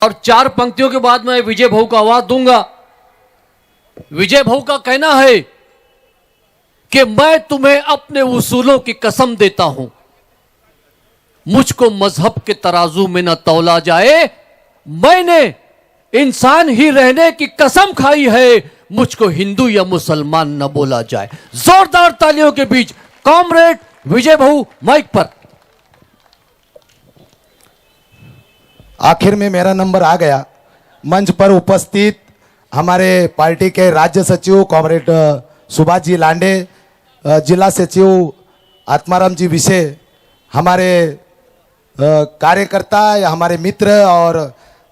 और 4 पंक्तियों के बाद मैं विजय भाऊ को आवाज दूंगा। विजय भाऊ का कहना है कि मैं तुम्हें अपने उसूलों की कसम देता हूं, मुझको मजहब के तराजू में न तौला जाए, मैंने इंसान ही रहने की कसम खाई है, मुझको हिंदू या मुसलमान न बोला जाए। जोरदार तालियों के बीच कॉमरेड विजय भाऊ माइक पर। आखिर में मेरा नंबर आ गया। मंच पर उपस्थित हमारे पार्टी के राज्य सचिव कॉमरेड सुभाष जी लांडे, जिला सचिव आत्माराम जी विशे, हमारे कार्यकर्ता या हमारे मित्र और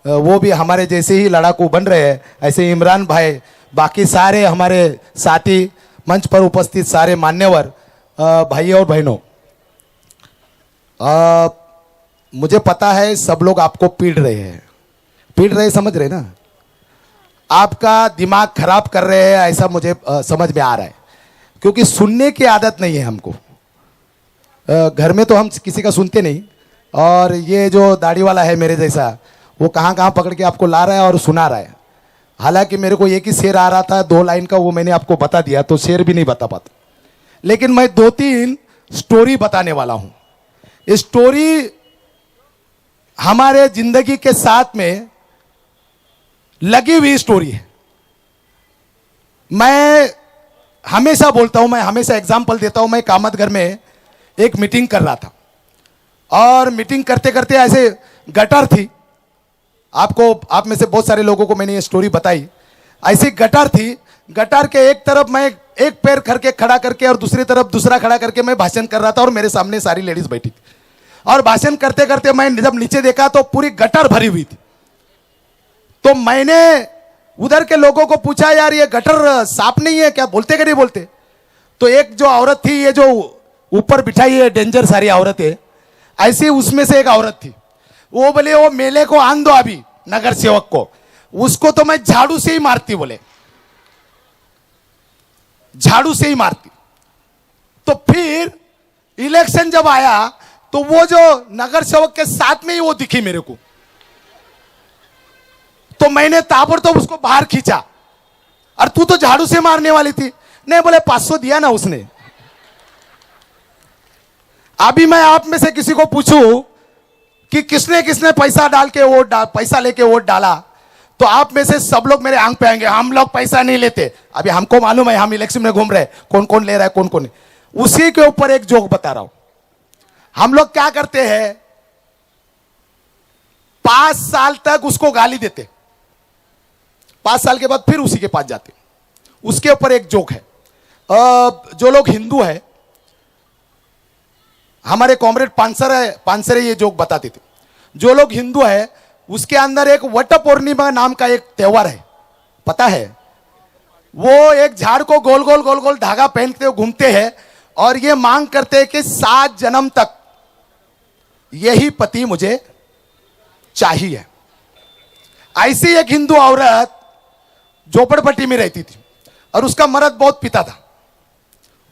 वो भी हमारे जैसे ही लड़ाकू बन रहे हैं, ऐसे इमरान भाई, बाकी सारे हमारे साथी, मंच पर उपस्थित सारे मान्यवर भाई और बहनों, मुझे पता है सब लोग आपको पीट रहे समझ रहे ना, आपका दिमाग खराब कर रहे हैं, ऐसा मुझे समझ में आ रहा है, क्योंकि सुनने की आदत नहीं है हमको। घर में तो हम किसी का सुनते नहीं, और ये जो दाढ़ी वाला है मेरे जैसा, वो कहाँ कहाँ पकड़ के आपको ला रहा है और सुना रहा है। हालांकि मेरे को एक ही शेर आ रहा था 2 लाइन का, वो मैंने आपको बता दिया, तो शेर भी नहीं बता पाता, लेकिन मैं 2-3 स्टोरी बताने वाला हूं। ये स्टोरी हमारे जिंदगी के साथ में लगी हुई स्टोरी है। मैं हमेशा बोलता हूं, मैं हमेशा एग्जाम्पल देता हूं। मैं कामतगर में एक मीटिंग कर रहा था, और मीटिंग करते करते ऐसे गटर थी, आप में से बहुत सारे लोगों को मैंने ये स्टोरी बताई। ऐसी गटर थी, गटर के एक तरफ मैं एक पैर करके खड़ा करके और दूसरी तरफ दूसरा खड़ा करके मैं भाषण कर रहा था, और मेरे सामने सारी लेडीज बैठी थी, और भाषण करते करते मैं जब नीचे देखा तो पूरी गटर भरी हुई थी। तो मैंने उधर के लोगों को पूछा, यार ये गटर साफ नहीं है क्या, बोलते कि नहीं बोलते? तो एक जो औरत थी, ये जो ऊपर बिठाई है डेंजर सारी औरतें, ऐसी उसमें से एक औरत थी, वो बोले वो मेले को आन दो अभी, नगर सेवक को, उसको तो मैं झाड़ू से ही मारती, बोले झाड़ू से ही मारती। तो फिर इलेक्शन जब आया तो वो जो नगर सेवक के साथ में ही वो दिखी मेरे को, तो मैंने ताबड़तोड़ उसको बाहर खींचा, और तू तो झाड़ू से मारने वाली थी। नहीं, बोले 500 दिया ना उसने। अभी मैं आप में से किसी को पूछूं कि किसने किसने पैसा डाल के पैसा लेके वोट डाला, तो आप में से सब लोग मेरे आंख पे आएंगे, हम लोग पैसा नहीं लेते। अभी हमको मालूम है, हम इलेक्शन में घूम रहे, कौन कौन ले रहा है कौन कौन नहीं। उसी के ऊपर एक जोक बता रहा हूं। हम लोग क्या करते हैं, 5 साल तक उसको गाली देते, 5 साल के बाद फिर उसी के पास जाते। उसके ऊपर एक जोक है। जो लोग हिंदू है, हमारे कॉमरेड पानसरे ये जोक बताते थे। जो लोग हिंदू है, उसके अंदर एक वट पूर्णिमा नाम का एक त्योहार है, पता है? वो एक झाड़ को गोल गोल गोल गोल धागा पहनते हुए घूमते हैं, और ये मांग करते हैं कि 7 जन्म तक यही पति मुझे चाहिए। ऐसी एक हिंदू औरत झोपड़पट्टी में रहती थी, और उसका मर्द बहुत पीता था।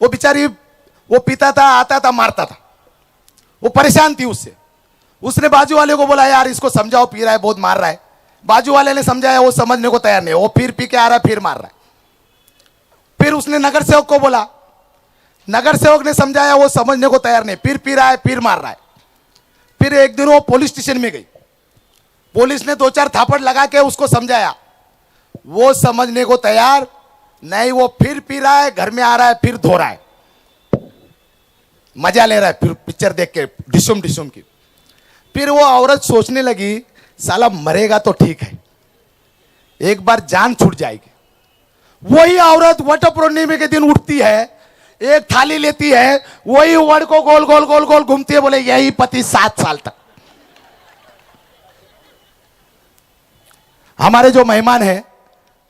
वो बेचारी, वो पीता था, आता था, मारता था, वो परेशान थी उससे। उसने बाजू वाले को बोला, यार इसको समझाओ, पी रहा है, बहुत मार रहा है। बाजू वाले ने समझाया, वो समझने को तैयार नहीं, वो फिर पी के आ रहा है, फिर मार रहा है। फिर उसने नगर सेवक को बोला, नगर सेवक ने समझाया, वो समझने को तैयार नहीं, फिर पी रहा है, फिर मार रहा है। फिर एक दिन वो पुलिस स्टेशन में गई, पुलिस ने 2-4 थापड़ लगा के उसको समझाया, वो समझने को तैयार नहीं, वो फिर पी रहा है, घर में आ रहा है, फिर धो रहा है, मजा ले रहा है, फिर पिक्चर देख के डिशुम डिशुम की। फिर वो औरत सोचने लगी, साला मरेगा तो ठीक है, एक बार जान छूट जाएगी। वही औरत वट पूर्णिमा के दिन उठती है, एक थाली लेती है, वही वड़ को गोल गोल गोल गोल घूमती है, बोले यही पति 7 साल तक। हमारे जो मेहमान हैं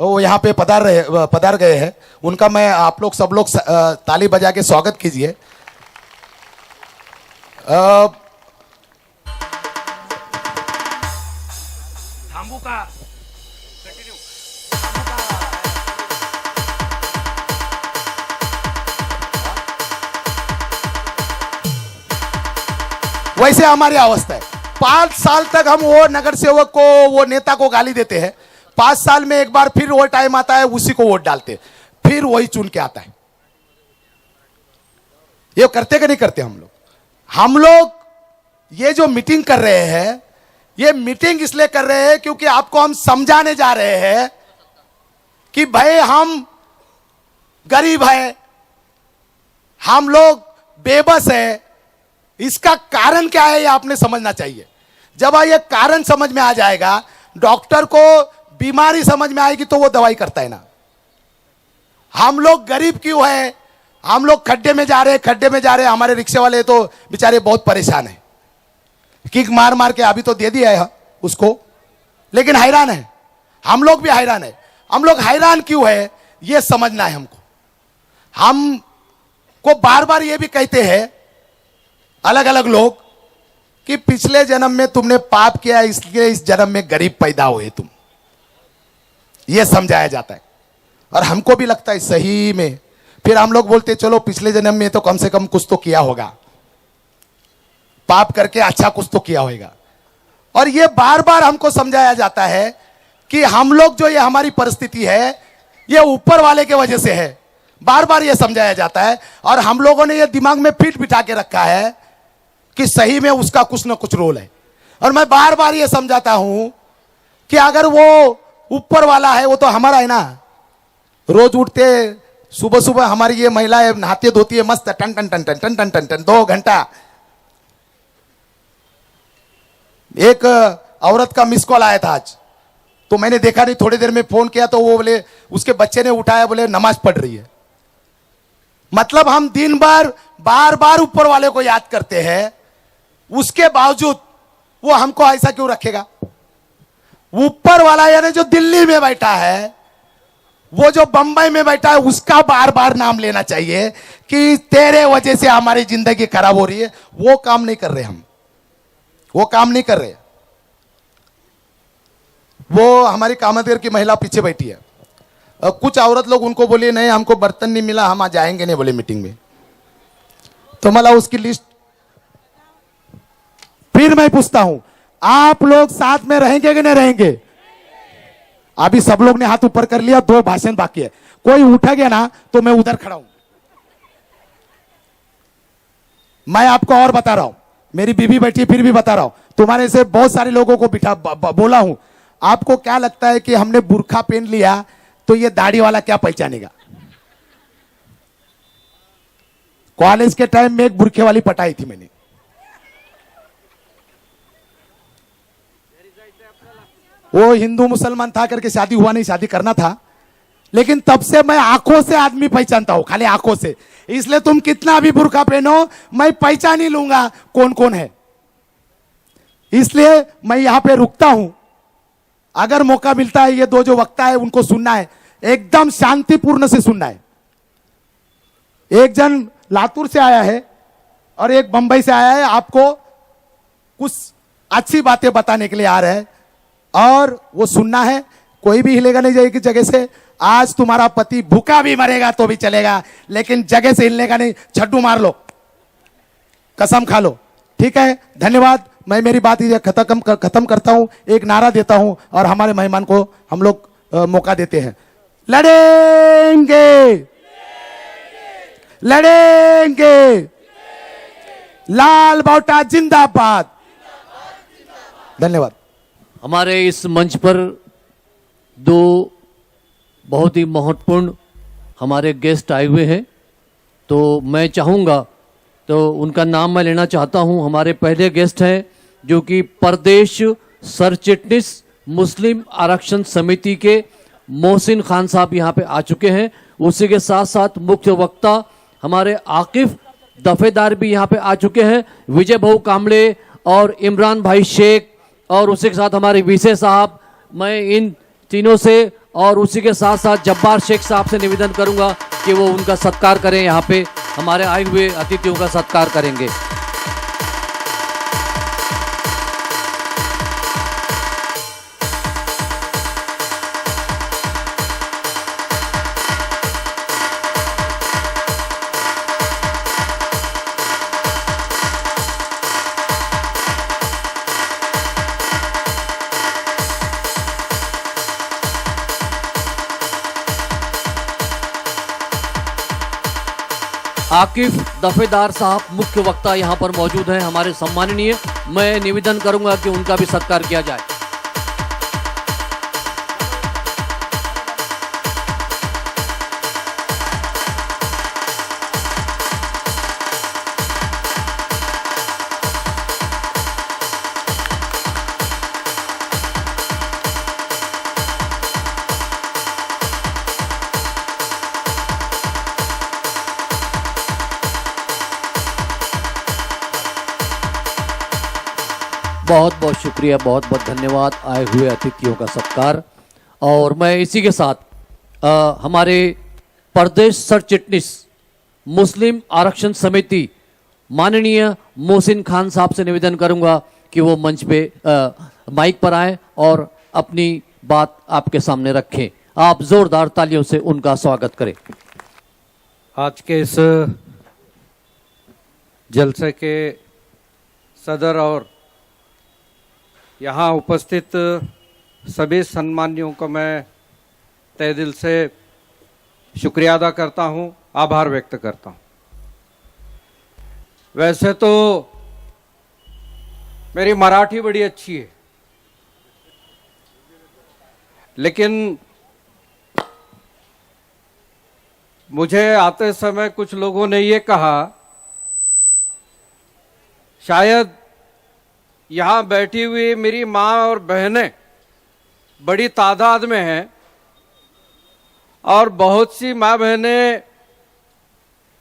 वो यहाँ पे पधार गए हैं, उनका मैं आप लोग सब लोग ताली बजा के स्वागत कीजिए। वैसे हमारी अवस्था है, 5 साल तक हम वो नगर सेवक को, वो नेता को गाली देते हैं, 5 साल में एक बार फिर वो टाइम आता है, उसी को वोट डालते हैं, फिर वही चुन के आता है। ये करते कि नहीं करते हम लोग ये जो मीटिंग कर रहे हैं, ये मीटिंग इसलिए कर रहे हैं क्योंकि आपको हम समझाने जा रहे हैं कि भाई हम गरीब हैं, हम लोग बेबस है। इसका कारण क्या है ये आपने समझना चाहिए। जब ये कारण समझ में आ जाएगा, डॉक्टर को बीमारी समझ में आएगी तो वो दवाई करता है ना। हम लोग गरीब क्यों है, हम लोग खड्डे में जा रहे हैं, हमारे रिक्शे वाले तो बेचारे बहुत परेशान हैं, किक मार मार के अभी तो दे दिया है उसको, लेकिन हैरान है। हम लोग भी हैरान है। हम लोग हैरान क्यों है ये समझना है हमको। हम को बार बार ये भी कहते हैं अलग अलग लोग कि पिछले जन्म में तुमने पाप किया, इसलिए इस जन्म में गरीब पैदा हुए तुम, ये समझाया जाता है। और हमको भी लगता है सही में। फिर हम लोग बोलते चलो पिछले जन्म में तो कम से कम कुछ तो किया होगा, पाप करके अच्छा कुछ तो किया होगा। और ये बार बार हमको समझाया जाता है कि हम लोग जो ये हमारी परिस्थिति है ये ऊपर वाले के वजह से है। बार बार ये समझाया जाता है और हम लोगों ने ये दिमाग में फिट बिठा के रखा है कि सही में उसका कुछ ना कुछ रोल है। और मैं बार बार ये समझाता हूं कि अगर वो ऊपर वाला है वो तो हमारा है ना। रोज उठते सुबह सुबह हमारी ये महिलाएं नहाती धोती है मस्त, टन टन टन टन टन टन टन टन 2 घंटा। एक औरत का मिस कॉल आया था आज, तो मैंने देखा नहीं, थोड़ी देर में फोन किया तो वो बोले उसके बच्चे ने उठाया, बोले नमाज पढ़ रही है। मतलब हम दिन भर बार बार ऊपर वाले को याद करते हैं, उसके बावजूद वो हमको ऐसा क्यों रखेगा। ऊपर वाला यानी जो दिल्ली में बैठा है, वो जो बंबई में बैठा है, उसका बार बार नाम लेना चाहिए कि तेरे वजह से हमारी जिंदगी खराब हो रही है। वो काम नहीं कर रहे हम, वो काम नहीं कर रहे। वो हमारी कामतगर की महिला पीछे बैठी है, कुछ औरत लोग उनको बोले नहीं हमको बर्तन नहीं मिला, हम आज जाएंगे नहीं बोले मीटिंग में। तो मला उसकी लिस्ट, फिर मैं पूछता हूं आप लोग साथ में रहेंगे कि नहीं रहेंगे। अभी सब लोग ने हाथ ऊपर कर लिया, 2 भाषण बाकी है। कोई उठा गया ना तो मैं उधर खड़ा हूं। मैं आपको और बता रहा हूं, मेरी बीवी बैठी फिर भी बता रहा हूं, तुम्हारे से बहुत सारे लोगों को बिठा बोला हूं। आपको क्या लगता है कि हमने बुर्खा पहन लिया तो ये दाढ़ी वाला क्या पहचानेगा। कॉलेज के टाइम में एक बुरखे वाली पटाई थी मैंने, वो हिंदू मुसलमान था करके शादी हुआ नहीं, शादी करना था, लेकिन तब से मैं आंखों से आदमी पहचानता हूं, खाली आंखों से। इसलिए तुम कितना भी बुर्खा पहनो मैं पहचान ही लूंगा कौन कौन है। इसलिए मैं यहां पे रुकता हूं। अगर मौका मिलता है ये 2 जो वक्ता है उनको सुनना है, एकदम शांतिपूर्ण से सुनना है। एक जन लातूर से आया है और एक बंबई से आया है, आपको कुछ अच्छी बातें बताने के लिए आ रहे हैं और वो सुनना है। कोई भी हिलेगा नहीं जाएगी जगह से। आज तुम्हारा पति भूखा भी मरेगा तो भी चलेगा, लेकिन जगह से हिलने का नहीं। छड्डू मार लो, कसम खा लो, ठीक है। धन्यवाद। मैं मेरी बात ये खत्म करता हूं, एक नारा देता हूं और हमारे मेहमान को हम लोग मौका देते हैं। लड़ेंगे लड़ेंगे, लाल बावटा जिंदाबाद। धन्यवाद। हमारे इस मंच पर 2 बहुत ही महत्वपूर्ण हमारे गेस्ट आए हुए हैं, तो मैं चाहूँगा तो उनका नाम मैं लेना चाहता हूँ। हमारे पहले गेस्ट हैं जो कि प्रदेश सरचिटनीस मुस्लिम आरक्षण समिति के मोहसिन खान साहब यहाँ पे आ चुके हैं। उसी के साथ साथ मुख्य वक्ता हमारे आकिफ दफेदार भी यहाँ पे आ चुके हैं, विजय भाऊ कामड़े और इमरान भाई शेख, और उसी के साथ हमारे विशे साहब। मैं इन तीनों से और उसी के साथ साथ जब्बार शेख साहब से निवेदन करूंगा कि वो उनका सत्कार करें, यहाँ पे हमारे आए हुए अतिथियों का सत्कार करेंगे। आकिफ दफेदार साहब मुख्य वक्ता यहाँ पर मौजूद हैं, हमारे सम्माननीय। मैं निवेदन करूंगा कि उनका भी सत्कार किया जाए। बहुत बहुत शुक्रिया, बहुत बहुत धन्यवाद आए हुए अतिथियों का सत्कार। और मैं इसी के साथ हमारे प्रदेश सर चिटनीस मुस्लिम आरक्षण समिति माननीय मोहसिन खान साहब से निवेदन करूंगा कि वो मंच पे माइक पर आए और अपनी बात आपके सामने रखें। आप जोरदार तालियों से उनका स्वागत करें। आज के इस जलसे के सदर और यहाँ उपस्थित सभी सम्मानियों को मैं तहे दिल से शुक्रिया अदा करता हूँ, आभार व्यक्त करता हूँ। वैसे तो मेरी मराठी बड़ी अच्छी है, लेकिन मुझे आते समय कुछ लोगों ने ये कहा, शायद यहाँ बैठी हुई मेरी माँ और बहनें बड़ी तादाद में हैं और बहुत सी माँ बहनें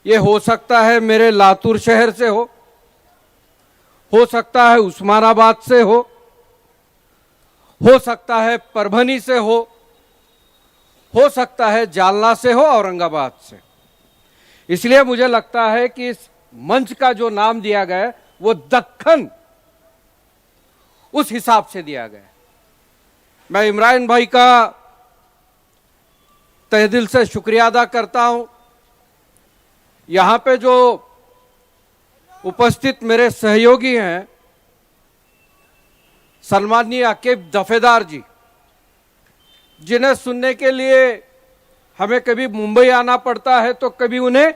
ये हो सकता है मेरे लातूर शहर से हो सकता है उस्मानाबाद से हो सकता है परभनी से हो सकता है जालना से हो, औरंगाबाद से। इसलिए मुझे लगता है कि इस मंच का जो नाम दिया गया है वो दक्खन उस हिसाब से दिया गया। मैं इमरान भाई का तहे दिल से शुक्रिया अदा करता हूं। यहां पे जो उपस्थित मेरे सहयोगी हैं, सम्माननीय आकिफ दफेदार जी, जिन्हें सुनने के लिए हमें कभी मुंबई आना पड़ता है तो कभी उन्हें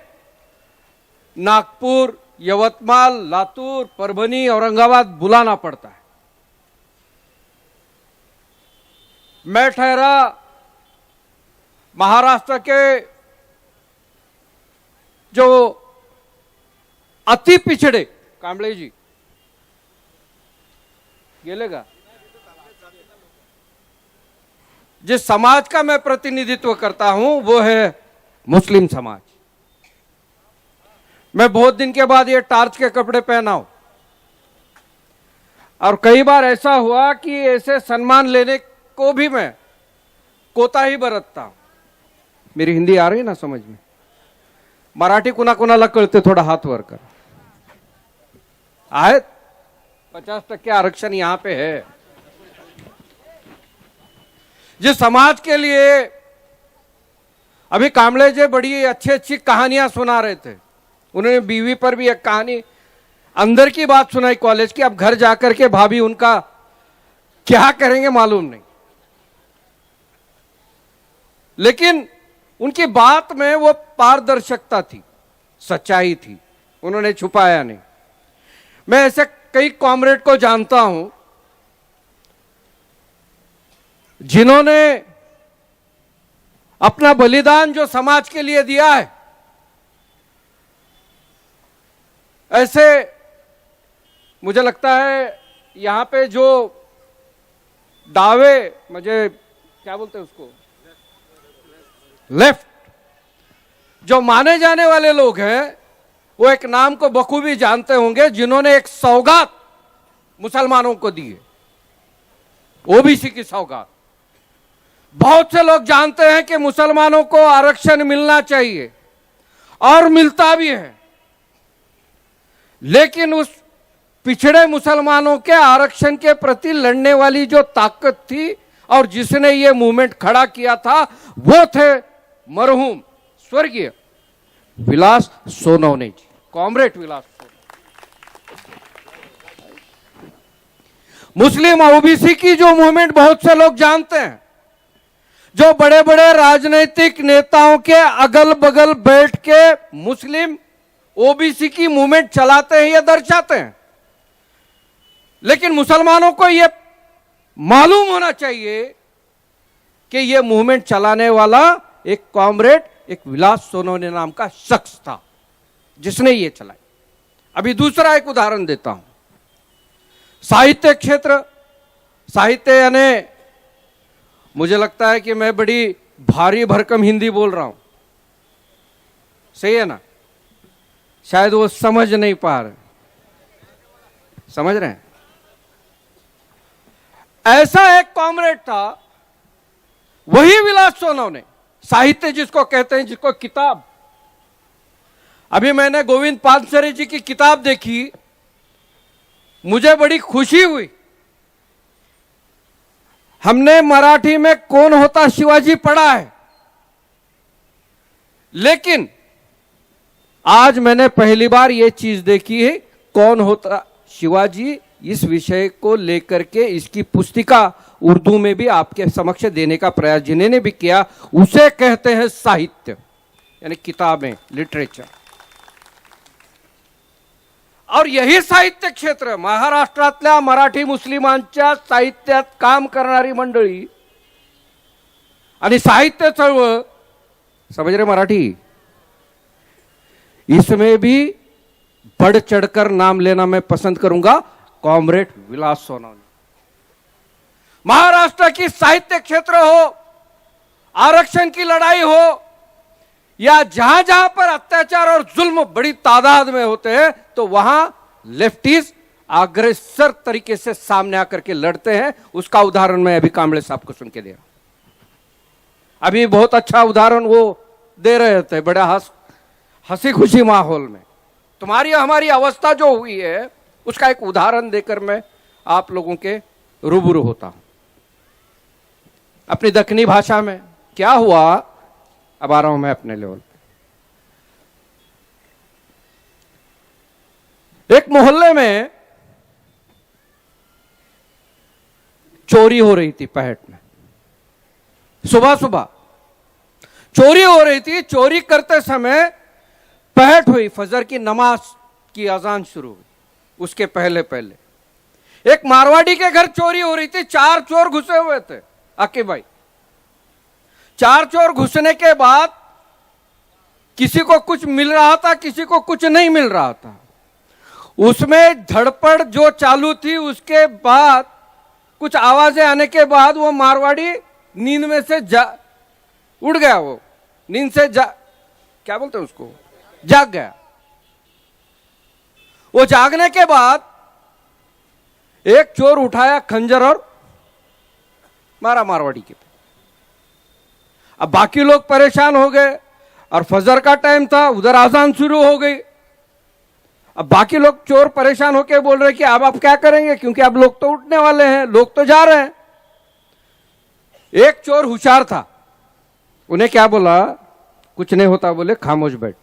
नागपुर, यवतमाल, लातूर, परभनी, औरंगाबाद बुलाना पड़ता है। मैं ठहरा महाराष्ट्र के जो अति पिछड़े, कांबळे जी गेलेगा, जिस समाज का मैं प्रतिनिधित्व करता हूं वो है मुस्लिम समाज। मैं बहुत दिन के बाद ये टार्च के कपड़े पहना हूं और कई बार ऐसा हुआ कि ऐसे सम्मान लेने को भी मैं कोताही बरतता हूं। मेरी हिंदी आ रही ना समझ में? मराठी कुणाकुणाला कळते? थोड़ा हाथ वर कर। आहे 50% आरक्षण यहां पे है। जिस समाज के लिए अभी कांबळे जी बड़ी अच्छी अच्छी कहानियां सुना रहे थे, उन्होंने बीवी पर भी एक कहानी अंदर की बात सुनाई कॉलेज की। अब घर जाकर के भाभी उनका क्या करेंगे मालूम नहीं, लेकिन उनकी बात में वो पारदर्शिता थी, सच्चाई थी, उन्होंने छुपाया नहीं। मैं ऐसे कई कॉमरेड को जानता हूं जिन्होंने अपना बलिदान जो समाज के लिए दिया है। ऐसे मुझे लगता है यहां पे जो दावे, मुझे क्या बोलते हैं उसको, लेफ्ट, जो माने जाने वाले लोग हैं, वो एक नाम को बखूबी जानते होंगे, जिन्होंने एक सौगात मुसलमानों को दी है, ओबीसी की सौगात। बहुत से लोग जानते हैं कि मुसलमानों को आरक्षण मिलना चाहिए और मिलता भी है, लेकिन उस पिछड़े मुसलमानों के आरक्षण के प्रति लड़ने वाली जो ताकत थी और जिसने ये मूवमेंट खड़ा किया था, वो थे मरहूम स्वर्गीय विलास सोनवणे जी, कॉमरेड विलास सोनवणे। मुस्लिम ओबीसी की जो मूवमेंट बहुत से लोग जानते हैं, जो बड़े बड़े राजनीतिक नेताओं के अगल बगल बैठ के मुस्लिम ओबीसी की मूवमेंट चलाते हैं या दर्शाते हैं, लेकिन मुसलमानों को यह मालूम होना चाहिए कि यह मूवमेंट चलाने वाला एक कॉमरेड, एक विलास सोनवणे नाम का शख्स था जिसने यह चलाई। अभी दूसरा एक उदाहरण देता हूं। साहित्य क्षेत्र, साहित्य यानी मुझे लगता है कि मैं बड़ी भारी भरकम हिंदी बोल रहा हूं, सही है ना? शायद वो समझ नहीं पा रहे, समझ रहे हैं? ऐसा एक कॉमरेड था, वही विलास सोनवणे, साहित्य जिसको कहते हैं, जिसको किताब। अभी मैंने गोविंद पानसरे जी की किताब देखी, मुझे बड़ी खुशी हुई। हमने मराठी में कौन होता शिवाजी पढ़ा है, लेकिन आज मैंने पहली बार यह चीज देखी है, कौन होता शिवाजी, इस विषय को लेकर के इसकी पुस्तिका उर्दू में भी आपके समक्ष देने का प्रयास जिन्होंने भी किया, उसे कहते हैं साहित्य, यानी किताबें, लिटरेचर। और यही साहित्य क्षेत्र, महाराष्ट्रातल्या मराठी मुस्लिमांच्या साहित्यात काम करणारी मंडळी आणि साहित्य चळवळ, समझ रहे मराठी, इसमें भी बढ़ चढ़कर नाम लेना मैं पसंद करूंगा, कॉमरेड विलास सोनवणे। महाराष्ट्र की साहित्य क्षेत्र हो, आरक्षण की लड़ाई हो, या जहां जहां पर अत्याचार और जुल्म बड़ी तादाद में होते हैं, तो वहां लेफ्टिस्ट अग्रेसर तरीके से सामने आकर के लड़ते हैं। उसका उदाहरण मैं अभी कांबळे साहब को सुन के दे रहा हूं। अभी बहुत अच्छा उदाहरण वो दे रहे थे, बड़ा हंसी खुशी माहौल में। तुम्हारी हमारी अवस्था जो हुई है, उसका एक उदाहरण देकर मैं आप लोगों के रूबरू होता हूं। अपनी दक्षिणी भाषा में क्या हुआ, अब आ रहा हूं मैं अपने लेवल पे। एक मोहल्ले में चोरी हो रही थी, पहट में सुबह सुबह चोरी हो रही थी। चोरी करते समय पहट हुई, फजर की नमाज की अजान शुरू हुई, उसके पहले पहले एक मारवाड़ी के घर चोरी हो रही थी। 4 चोर घुसे हुए थे, आकिब भाई। 4 चोर घुसने के बाद किसी को कुछ मिल रहा था, किसी को कुछ नहीं मिल रहा था। उसमें धड़पड़ जो चालू थी, उसके बाद कुछ आवाजें आने के बाद वो मारवाड़ी नींद में से उड़ गया। वो नींद से क्या बोलते हैं उसको, जाग गया। वो जागने के बाद एक चोर उठाया खंजर और मारा मारवाड़ी के। अब बाकी लोग परेशान हो गए, और फजर का टाइम था, उधर आजान शुरू हो गई। अब बाकी लोग चोर परेशान होकर बोल रहे कि अब आप क्या करेंगे, क्योंकि अब लोग तो उठने वाले हैं, लोग तो जा रहे हैं। एक चोर होशियार था, उन्हें क्या बोला, कुछ नहीं होता, बोले खामोश बैठ।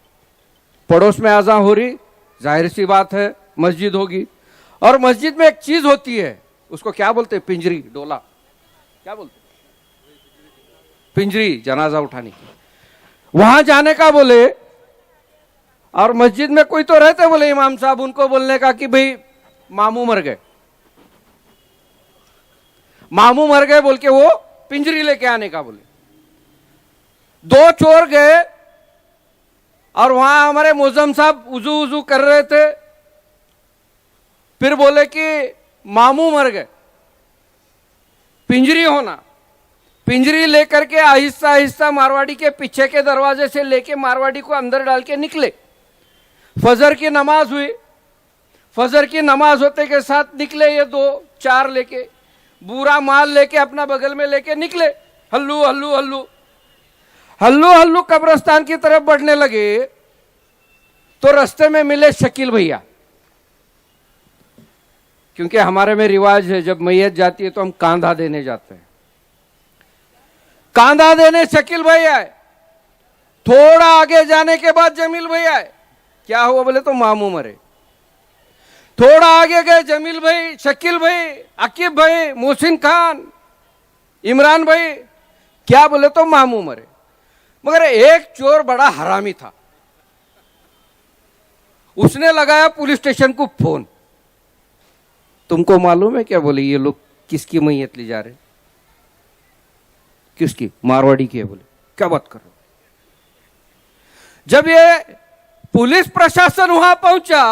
पड़ोस में आजान हो रही, जाहिर सी बात है मस्जिद होगी, और मस्जिद में एक चीज होती है, उसको क्या बोलते हैं, पिंजरी, डोला, क्या बोलते हैं, पिंजरी, जनाजा उठाने की। वहां जाने का बोले, और मस्जिद में कोई तो रहते, बोले इमाम साहब, उनको बोलने का कि भाई मामू मर गए, मामू मर गए बोल के वो पिंजरी लेके आने का बोले। 2 चोर गए, और वहां हमारे मोजम साहब उजू उजू कर रहे थे। फिर बोले कि मामू मर गए, पिंजरी होना। पिंजरी लेकर के आहिस्ता आहिस्ता मारवाड़ी के पीछे के दरवाजे से लेके मारवाड़ी को अंदर डाल के निकले। फजर की नमाज हुई, फजर की नमाज होते के साथ निकले ये 2-4 लेके, बुरा माल लेके अपना बगल में लेके निकले। हल्लू हल्लू हल्लू हल्लू हल्लू कब्रिस्तान की तरफ बढ़ने लगे, तो रास्ते में मिले शकील भैया। क्योंकि हमारे में रिवाज है, जब मैयत जाती है तो हम कांधा देने जाते हैं। कांधा देने शकील भाई आए। थोड़ा आगे जाने के बाद जमील भाई आए। क्या हुआ बोले तो मामू मरे। थोड़ा आगे गए, जमील भाई, शकील भाई, आकिब भाई, मोहसिन खान, इमरान भाई, क्या बोले तो मामू मरे। मगर एक चोर बड़ा हरामी था, उसने लगाया पुलिस स्टेशन को फोन, तुमको मालूम है क्या? बोले ये लोग किसकी मैयत ले जा रहे? किसकी? मारवाड़ी की है। बोले क्या बात कर रहे हो? जब ये पुलिस प्रशासन वहां पहुंचा,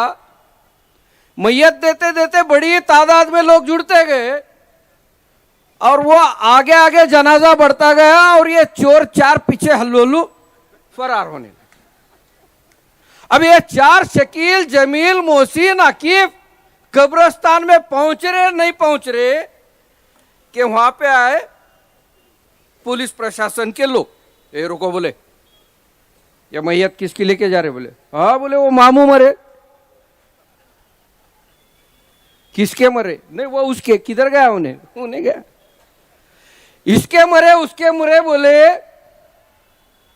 मैयत देते देते बड़ी तादाद में लोग जुड़ते गए और वो आगे आगे जनाजा बढ़ता गया और ये चोर चार पीछे हल्लुल्लू फरार होने लगे। अब ये चार शकील, जमील, मोहसिन, अकीफ कब्रिस्तान में पहुंच रहे नहीं पहुंच रहे कि वहां पे आए पुलिस प्रशासन के लोग। ये रुको, बोले ये मैयत किसकी लेके जा रहे? बोले हाँ। बोले वो मामू मरे। किसके मरे? नहीं वो उसके। किधर गया? उन्हें गया। इसके मरे, उसके मरे। बोले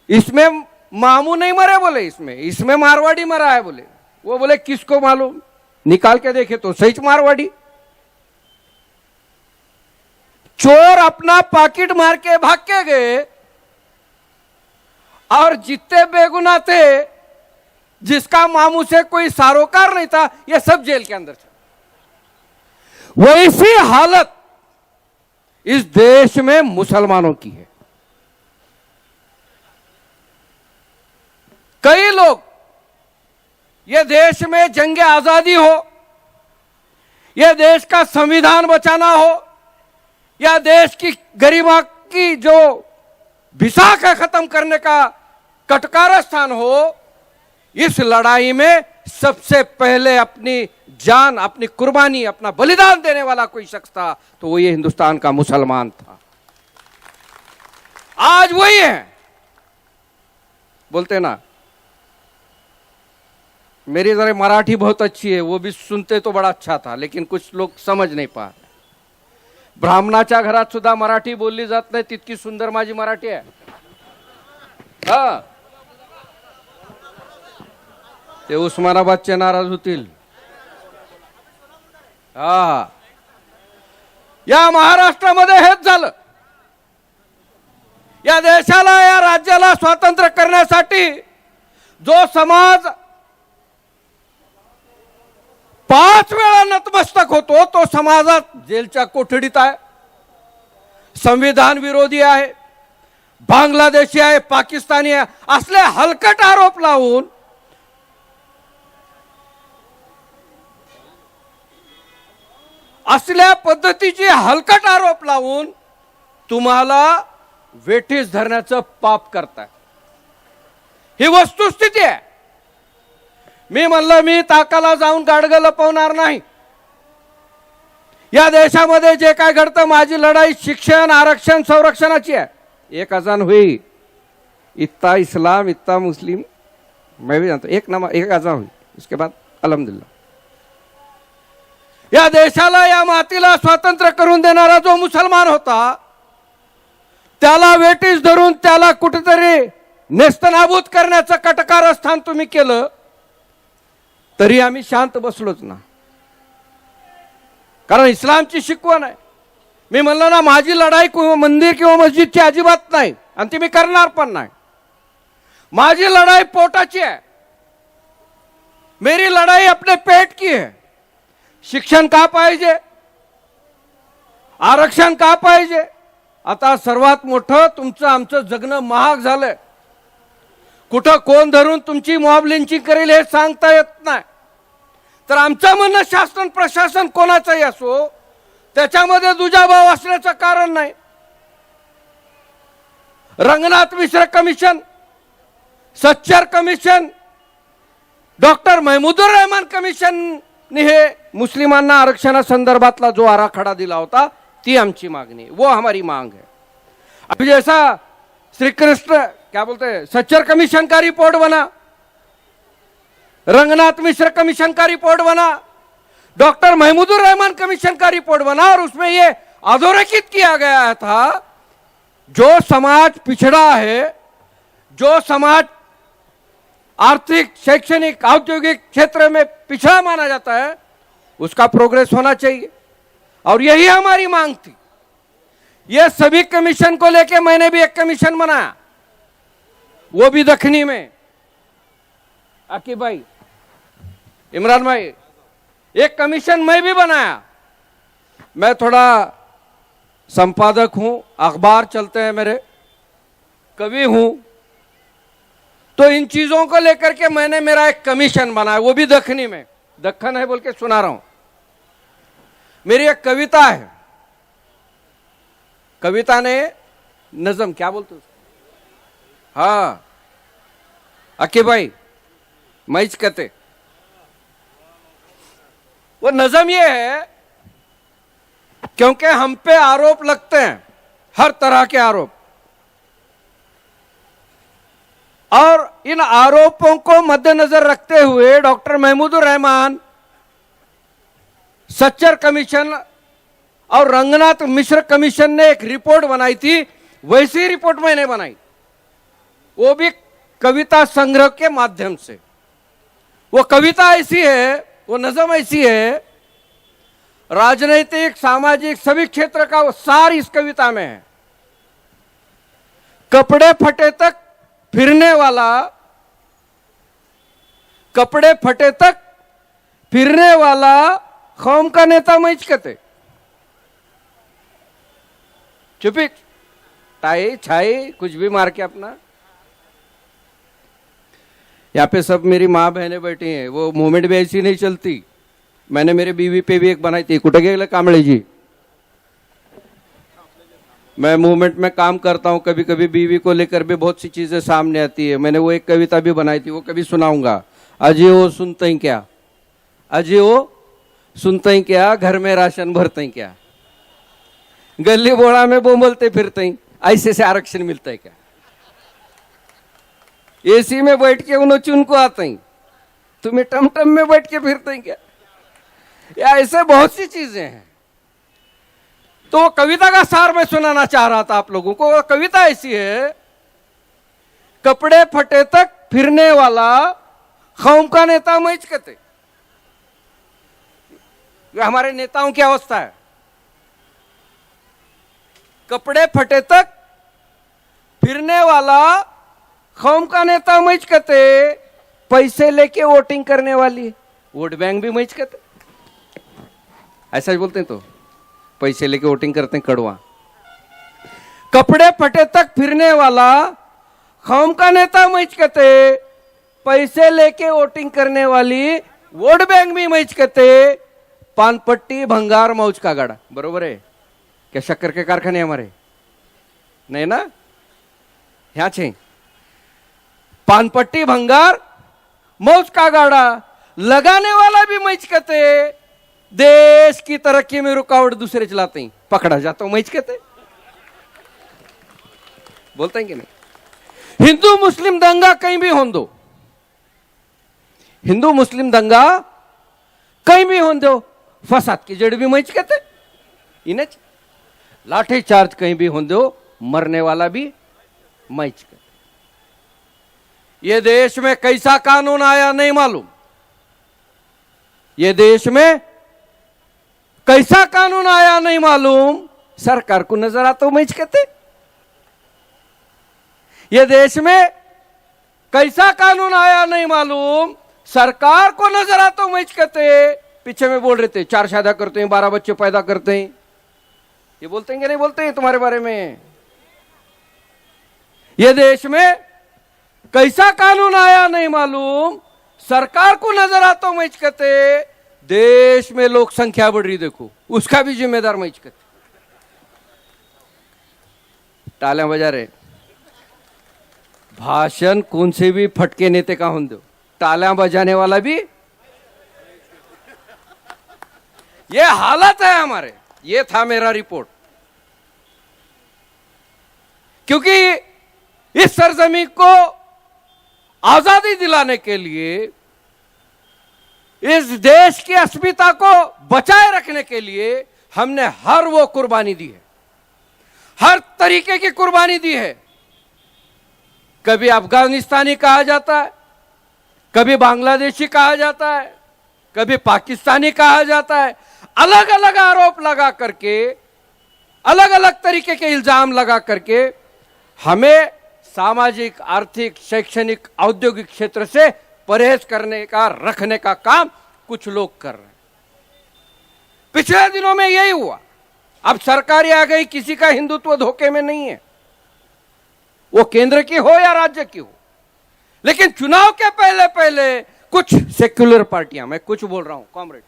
इसमें मामू नहीं मरे। बोले इसमें मारवाड़ी मरा है। बोले वो बोले किसको मालूम? निकाल के देखे तो सही मारवाड़ी। चोर अपना पाकिट मार के भाग के गए और जितने बेगुनाह थे, जिसका मामू से कोई सारोकार नहीं था, ये सब जेल के अंदर थे। वैसी हालत इस देश में मुसलमानों की है। कई लोग ये देश में जंग आजादी हो, यह देश का संविधान बचाना हो, या देश की गरिमा की जो विसाख है खत्म करने का कटकार स्थान हो, इस लड़ाई में सबसे पहले अपनी जान, अपनी कुर्बानी, अपना बलिदान देने वाला कोई शख्स था तो वो ये हिंदुस्तान का मुसलमान था। आज वही है। बोलते ना मेरी जरा मराठी बहुत अच्छी है, वो भी सुनते तो बड़ा अच्छा था, लेकिन कुछ लोग समझ नाही पा रहे। ब्राह्मणाच्या घरात सुद्धा मराठी बोलली जात नाही, तितकी सुंदर माझी मराठी आहे। हा, ते उस्मानाबादचे नाराज होतील। हा, या महाराष्ट्रामध्ये हेच झालं। या देशाला, या राज्याला स्वातंत्र्य करण्यासाठी जो समाज 5 वेळा नतमस्तक होतो, तो समाजात जेलच्या कोठडीत आहे, संविधान विरोधी आहे, बांगलादेशी आहे, पाकिस्तानी आहे, असले हलकट आरोप लावून असल्या पद्धतीचे हलकट आरोप लावून तुम्हाला वेठीस धरण्याचं पाप करताय। ही वस्तुस्थिती आहे। मी म्हणलं मी ताकाला जाऊन गाडगं लपवणार नाही। या देशामध्ये जे काय घडतं, माझी लढाई शिक्षण, आरक्षण, संरक्षणाची आहे। एक अजान हुई, इतना इस्लाम इतना मुस्लिम, मैं भी जानता हूं, एक अजान हुई, उसके बाद अल्हम्दुलिल्लाह। या देशाला, या मातीला स्वातंत्र्य करून देणारा जो मुसलमान होता, त्याला वेठीस धरून त्याला कुठेतरी नेस्तनाबूत करण्याचं कटकार स्थान तुम्ही केलं, तरी आम्ही शांत बसलोच ना। कारण इस्लामची शिकवण आहे। मी म्हणलं ना, माझी लढाई मंदिर किंवा मस्जिदची अजिबात नाही आणि ती मी करणार पण नाही। माझी लढाई पोटाची आहे। मेरी लढाई अपने पेट की है। शिक्षण का पाहिजे, आरक्षण का पाहिजे। आता सर्वात मोठं तुमचं आमचं जगणं महाग झालंय। कुठं कोण धरून तुमची मॉब लिंचिंग करेल हे सांगता येत नाही। तर आमचं म्हणणं, शासन प्रशासन कोणाचंही असो, त्याच्यामध्ये दुजाभाव असण्याचं कारण नाही। Ranganath Mishra commission, Sachar commission, doctor Mahmudur Rahman कमिशनने हे मुस्लिमांना आरक्षणासंदर्भातला जो आराखडा दिला होता, ती आमची मागणी है, वो हमारी मांग है। अभी जैसा श्री कृष्ण क्या बोलते हैं, सच्चर कमीशन का रिपोर्ट बना, रंगनाथ मिश्र कमीशन का रिपोर्ट बना, डॉक्टर महमूदुर रहमान कमीशन का रिपोर्ट बना, और उसमें यह अधोरेखित किया गया था जो समाज पिछड़ा है, जो समाज आर्थिक, शैक्षणिक, औद्योगिक क्षेत्र में पिछड़ा माना जाता है, उसका प्रोग्रेस होना चाहिए। और यही हमारी मांग थी। ये सभी कमीशन को लेके मैंने भी एक कमीशन बनाया, वो भी दखनी में। आकी भाई इमरान भाई, एक कमीशन मैं भी बनाया। मैं थोड़ा संपादक हूं, अखबार चलते हैं मेरे, कवि हूं, तो इन चीजों को लेकर के मैंने मेरा एक कमीशन बनाया, वो भी दखनी में। दक्खन है बोल के सुना रहा हूं। मेरी एक कविता है, कविता ने नजम क्या बोलते उसको, हाँ अके भाई मैच कहते, वो नजम ये है, क्योंकि हम पे आरोप लगते हैं, हर तरह के आरोप, और इन आरोपों को मद्देनजर रखते हुए डॉक्टर महमूदुर रहमान, सच्चर कमीशन और रंगनाथ मिश्र कमीशन ने एक रिपोर्ट बनाई थी, वैसी रिपोर्ट मैंने बनाई, वो भी कविता संग्रह के माध्यम से। वो कविता ऐसी है, वो नज़म ऐसी है, राजनीतिक सामाजिक सभी क्षेत्र का वो सार इस कविता में है। कपड़े फटे तक फिरने वाला, कपड़े फटे तक फिरने वाला कौम का नेता मैच कहते, चुपी टाई छाई कुछ भी मार के अपना। यहाँ पे सब मेरी माँ बहनें बैठी हैं, वो मूवमेंट भी ऐसी नहीं चलती। मैंने मेरे बीवी पे भी एक बनाई थी, कुटे गेले कामड़े जी। मैं मूवमेंट में काम करता हूँ, कभी कभी बीवी को लेकर भी बहुत सी चीजें सामने आती है। मैंने वो एक कविता भी बनाई थी, वो कभी सुनाऊंगा। अजय वो सुनते ही क्या, अजय वो सुनते ही क्या, घर में राशन भरते ही क्या, गली बोड़ा में बोलते फिरते ही, ऐसे से आरक्षण मिलता है क्या, एसी में बैठ के उन्होंने चुनको आते ही, तुम्हें टमटम में बैठ के फिरते ही क्या, या ऐसे बहुत सी चीजें हैं। तो कविता का सार मैं सुनाना चाह रहा था आप लोगों को। कविता ऐसी है, कपड़े फटे तक फिरने वाला कौम का नेता मैच कहते। ये हमारे नेताओं की अवस्था है, कपड़े फटे तक फिरने वाला कौम का नेता मैच कहते, पैसे लेके वोटिंग करने वाली वोट बैंक भी मैच कहते। ऐसा ही बोलते हैं, तो पैसे लेके वोटिंग करते हैं कड़वा। कपड़े फटे तक फिरने वाला कौम का नेता मैच कहते, पैसे लेके वोटिंग करने वाली वोट बैंक भी मैच कहते। पान पट्टी भंगार मौज का गाड़ा, बरोबर है क्या? शक्कर के कारखाने हमारे नहीं ना, यहाँ छे पान पट्टी भंगार मौज का गाड़ा लगाने वाला भी मैच कहते। देश की तरक्की में रुकावट दूसरे चलाते हैं, पकड़ा जाता हूं मैच कहते, बोलते हैं कि नहीं। हिंदू मुस्लिम दंगा कहीं भी हों दो, हिंदू मुस्लिम दंगा कहीं भी हों दो, फसाद की जड़ भी मैच कहते, इन्हें लाठी चार्ज कहीं भी हों दो, मरने वाला भी मैच कहते। ये देश में कैसा कानून आया नहीं मालूम, ये देश में कैसा कानून आया नहीं मालूम, सरकार को नजर आता हूं मैच कहते। ये देश में कैसा कानून आया नहीं मालूम, सरकार को नजर आता हूं मैच कहते। पीछे में बोल रहे थे 4 शादी करते हैं, 12 बच्चे पैदा करते हैं, ये बोलते हैं कि नहीं बोलते हैं तुम्हारे बारे में। ये देश में कैसा कानून आया नहीं मालूम, सरकार को नजर आता हूं मैच कहते। देश में लोक संख्या बढ़ रही, देखो उसका भी जिम्मेदार मैच कहते। तालियां बजा रहे, भाषण कौन से भी फटके नेते का हों दो, तालियां बजाने वाला भी। ये हालत है हमारे। ये था मेरा रिपोर्ट, क्योंकि इस सरजमी को आजादी दिलाने के लिए, इस देश की अस्मिता को बचाए रखने के लिए हमने हर वो कुर्बानी दी है, हर तरीके की कुर्बानी दी है। कभी अफगानिस्तानी कहा जाता है, कभी बांग्लादेशी कहा जाता है, कभी पाकिस्तानी कहा जाता है। अलग अलग आरोप लगा करके, अलग अलग तरीके के इल्जाम लगा करके हमें सामाजिक, आर्थिक, शैक्षणिक, औद्योगिक क्षेत्र से परहेज करने का, रखने का काम कुछ लोग कर रहे हैं। पिछले दिनों में यही हुआ। अब सरकारें आ गई, किसी का हिंदुत्व धोखे में नहीं है, वो केंद्र की हो या राज्य की हो। लेकिन चुनाव के पहले पहले कुछ सेक्युलर पार्टियां, मैं कुछ बोल रहा हूं कॉमरेड,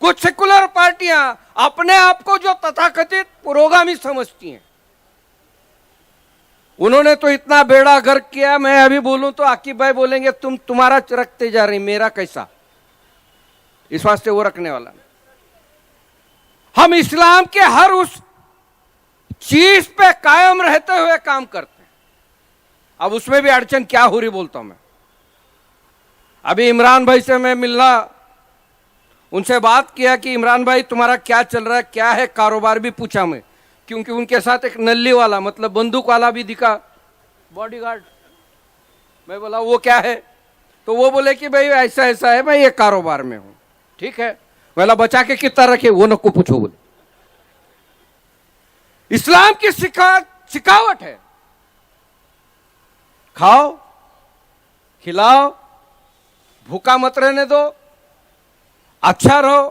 कुछ सेक्युलर पार्टियां अपने आप को जो तथाकथित पुरोगामी समझती हैं, उन्होंने तो इतना बेड़ा गर्क किया। मैं अभी बोलूं तो आकिब भाई बोलेंगे तुम्हारा रखते जा रही, मेरा कैसा। इस वास्ते वो रखने वाला नहीं। हम इस्लाम के हर उस चीज पे कायम रहते हुए काम करते हैं। अब उसमें भी अड़चन क्या हो रही बोलता हूं मैं। अभी इमरान भाई से मैं मिलना, उनसे बात किया कि इमरान भाई तुम्हारा क्या चल रहा है, क्या है कारोबार, भी पूछा मैं, क्योंकि उनके साथ एक नल्ली वाला मतलब बंदूक वाला भी दिखा, बॉडीगार्ड। मैं बोला वो क्या है, तो वो बोले कि भाई ऐसा ऐसा है, मैं ये कारोबार में हूं। ठीक है, बोला बचा के कितना रखे, वो नको पूछो। बोले इस्लाम की सिखावट है, खाओ खिलाओ, भूखा मत रहने दो, अच्छा रहो,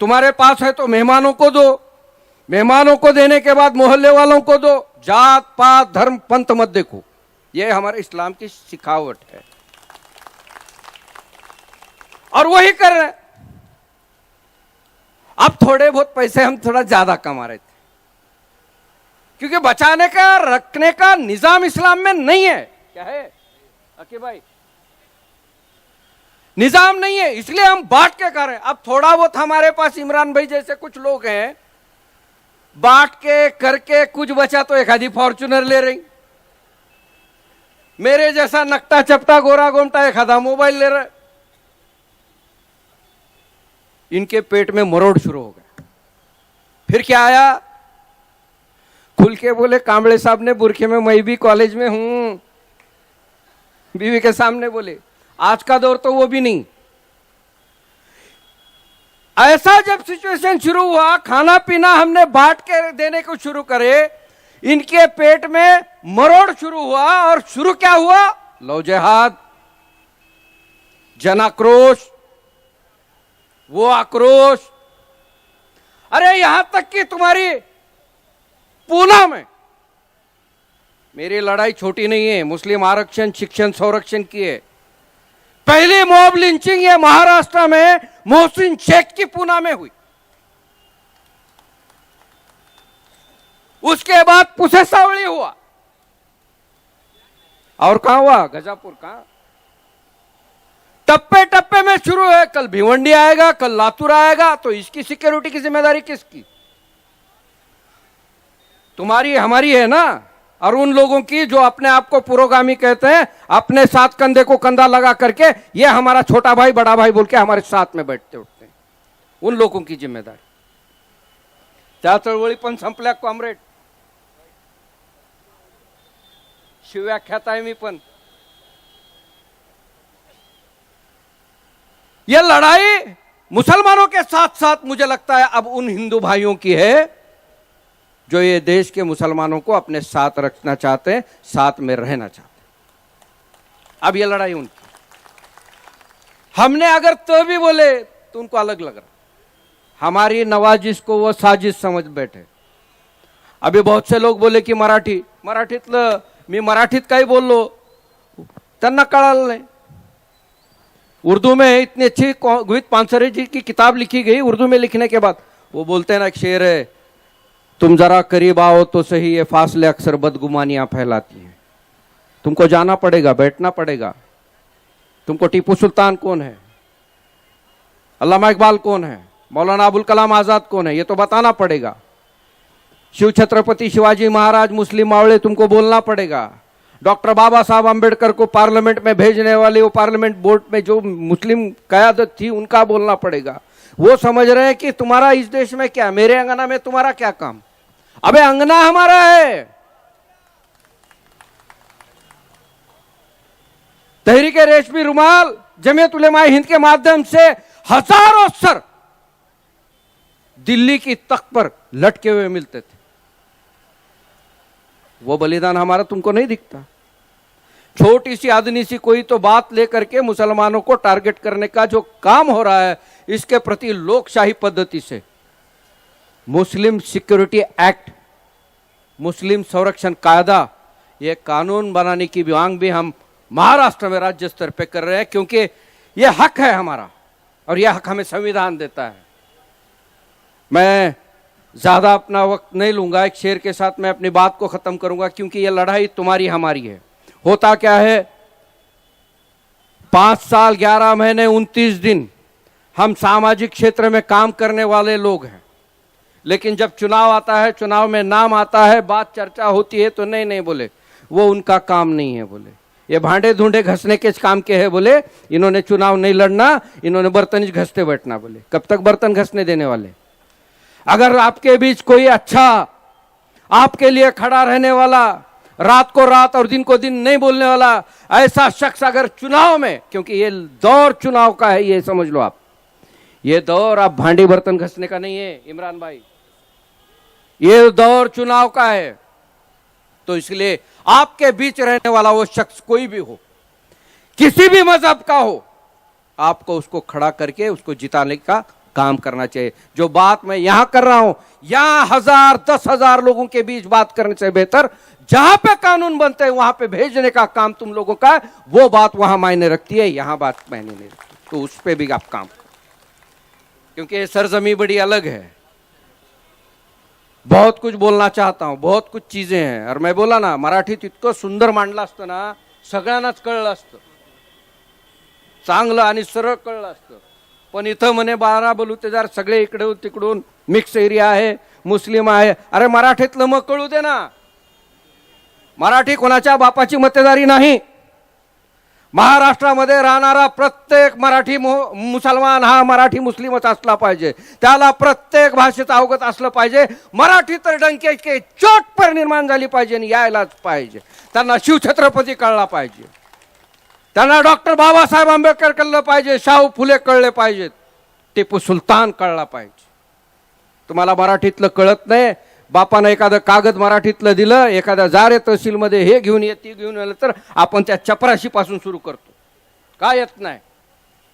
तुम्हारे पास है तो मेहमानों को दो, मेहमानों को देने के बाद मोहल्ले वालों को दो, जात पात धर्म पंथ मत देखो। यह हमारे इस्लाम की सिखावट है और वही कर रहे हैं। अब थोड़े बहुत पैसे हम थोड़ा ज्यादा कमा रहे थे, क्योंकि बचाने का रखने का निजाम इस्लाम में नहीं है। क्या है अकी भाई, निजाम नहीं है, इसलिए हम बांट के कर रहे हैं। अब थोड़ा बहुत हमारे पास इमरान भाई जैसे कुछ लोग हैं, बांट के करके कुछ बचा तो एक आधी फॉर्च्यूनर ले रही, मेरे जैसा नकटा चपटा गोरा गोमटा एक आधा मोबाइल ले रहे। इनके पेट में मरोड़ शुरू हो गया। फिर क्या आया, खुल के बोले कांबळे साहब ने बुरखे में, मैं भी कॉलेज में हूं, बीवी के सामने बोले। आज का दौर तो वो भी नहीं। ऐसा जब सिचुएशन शुरू हुआ, खाना पीना हमने बांट के देने को शुरू करे, इनके पेट में मरोड़ शुरू हुआ। और शुरू क्या हुआ, लव जिहाद, जन आक्रोश, वो आक्रोश। अरे यहां तक कि तुम्हारी पूना में, मेरी लड़ाई छोटी नहीं है, मुस्लिम आरक्षण शिक्षण संरक्षण की है। पहली मॉब लिंचिंग ये महाराष्ट्र में मोहसिन शेख की पूना में हुई, उसके बाद पुसेसावली हुआ, और कहां हुआ, गजापुर। कहां, टप्पे टप्पे में शुरू है। कल भिवंडी आएगा, कल लातूर आएगा, तो इसकी सिक्योरिटी की जिम्मेदारी किसकी, तुम्हारी हमारी है ना। और उन लोगों की जो अपने आप को पुरोगामी कहते हैं, अपने साथ कंधे को कंधा लगा करके ये हमारा छोटा भाई बड़ा भाई बोल के हमारे साथ में बैठते उठते हैं, उन लोगों की जिम्मेदारी। त्या चळवळी पण संपल्या कॉम्रेड, शिवव्याख्यात आहे मी पण। यह लड़ाई मुसलमानों के साथ साथ मुझे लगता है अब उन हिंदू भाइयों की है जो ये देश के मुसलमानों को अपने साथ रखना चाहते हैं, साथ में रहना चाहते हैं। अब ये लड़ाई उनकी। हमने अगर तो भी बोले तो उनको अलग लग रहा, हमारी नवाजिश को वो साजिश समझ बैठे। अभी बहुत से लोग बोले कि मराठीतलं मी मराठीत काही बोललो त्यांना कळालं नाही। उर्दू में इतनी अच्छी गुहित पानसरे जी की किताब लिखी गई, उर्दू में लिखने के बाद वो बोलते हैं ना, एक शेर है, तुम जरा करीब आओ तो सही, ये फासले अक्सर बदगुमानियां फैलाती हैं। तुमको जाना पड़ेगा, बैठना पड़ेगा। तुमको टीपू सुल्तान कौन है, अल्लामा इकबाल कौन है, मौलाना अबुल कलाम आजाद कौन है, ये तो बताना पड़ेगा। शिव छत्रपति शिवाजी महाराज मुस्लिम मावळे तुमको बोलना पड़ेगा। डॉक्टर बाबा साहब अंबेडकर को पार्लियामेंट में भेजने वाले वो पार्लियामेंट बोर्ड में जो मुस्लिम कयादत थी उनका बोलना पड़ेगा। वो समझ रहे हैं कि तुम्हारा इस देश में क्या, मेरे अंगना में तुम्हारा क्या काम। अबे अंगना हमारा है। तहरीक रेशमी रुमाल, जमीयत उलेमा हिंद के माध्यम से हजारों सर दिल्ली की तख्त पर लटके हुए मिलते थे। वो बलिदान हमारा तुमको नहीं दिखता। छोटी सी आदमी सी कोई तो बात लेकर के मुसलमानों को टारगेट करने का जो काम हो रहा है, इसके प्रति लोकशाही पद्धति से मुस्लिम सिक्योरिटी एक्ट, मुस्लिम संरक्षण कायदा, ये कानून बनाने की मांग भी हम महाराष्ट्र में राज्य स्तर पे कर रहे हैं, क्योंकि ये हक है हमारा और यह हक हमें संविधान देता है। मैं ज्यादा अपना वक्त नहीं लूंगा, एक शेर के साथ मैं अपनी बात को खत्म करूंगा, क्योंकि यह लड़ाई तुम्हारी हमारी है। होता क्या है, 5 साल 11 महीने 29 दिन हम सामाजिक क्षेत्र में काम करने वाले लोग हैं, लेकिन जब चुनाव आता है, चुनाव में नाम आता है, बात चर्चा होती है तो नहीं बोले वो उनका काम नहीं है, बोले ये भांडे धुंडे घसने के काम के है, बोले इन्होंने चुनाव नहीं लड़ना, इन्होंने बर्तन ही घसते बैठना। बोले कब तक बर्तन घसने देने वाले? अगर आपके बीच कोई अच्छा आपके लिए खड़ा रहने वाला, रात को रात और दिन को दिन नहीं बोलने वाला ऐसा शख्स अगर चुनाव में, क्योंकि ये दौर चुनाव का है, ये समझ लो आप, ये दौर आप भांडी बर्तन घसने का नहीं है इमरान भाई, ये दौर चुनाव का है। तो इसलिए आपके बीच रहने वाला वो शख्स कोई भी हो, किसी भी मजहब का हो, आपको उसको खड़ा करके उसको जिताने का काम करना चाहिए। जो बात मैं यहां कर रहा हूं, यहां 1000 10,000 लोगों के बीच बात करने से बेहतर जहां पे कानून बनते हैं वहां पे भेजने का काम तुम लोगों का है, वो बात वहां मायने रखती है, यहां बात मायने नहीं रखती। तो उस पर भी आप काम करो, क्योंकि ये सरजमी बड़ी अलग है। बहुत कुछ बोलना चाहता हूं, बहुत कुछ चीजें हैं, और मैं बोला ना मराठीत इतकं सुंदर मांडलं असतं ना, सगळ्यांनाच कळलं असतं, चांगलं आणि सरळ कळलं असतं। पण इथं म्हणे 12 बलुतेदार सगळे इकडे तिकडून मिक्स एरिया आहे, मुस्लिम आहे। अरे मराठीतलं मग कळू दे ना, मराठी कोणाच्या बापाची मतदारी नाही। महाराष्ट्रामध्ये राहणारा प्रत्येक मराठी मुसलमान हा मराठी मुस्लिमच असला पाहिजे, त्याला प्रत्येक भाषेत अवगत असलं पाहिजे। मराठी तर डंकेची चोट पर निर्माण झाली पाहिजे आणि यायलाच पाहिजे। त्यांना शिवछत्रपती कळला पाहिजे, त्यांना डॉक्टर बाबासाहेब आंबेडकर कळलं पाहिजे, शाहू फुले कळले पाहिजेत, टिपू सुलतान कळला पाहिजे। तुम्हाला मराठीतलं कळत नाही, बापानं एखादं कागद मराठीतलं दिलं, एखाद्या जारे तहसीलमध्ये हे घेऊन ये ती घेऊन आलं, तर आपण त्या चपराशी पासून सुरू करतो, काय येत नाही।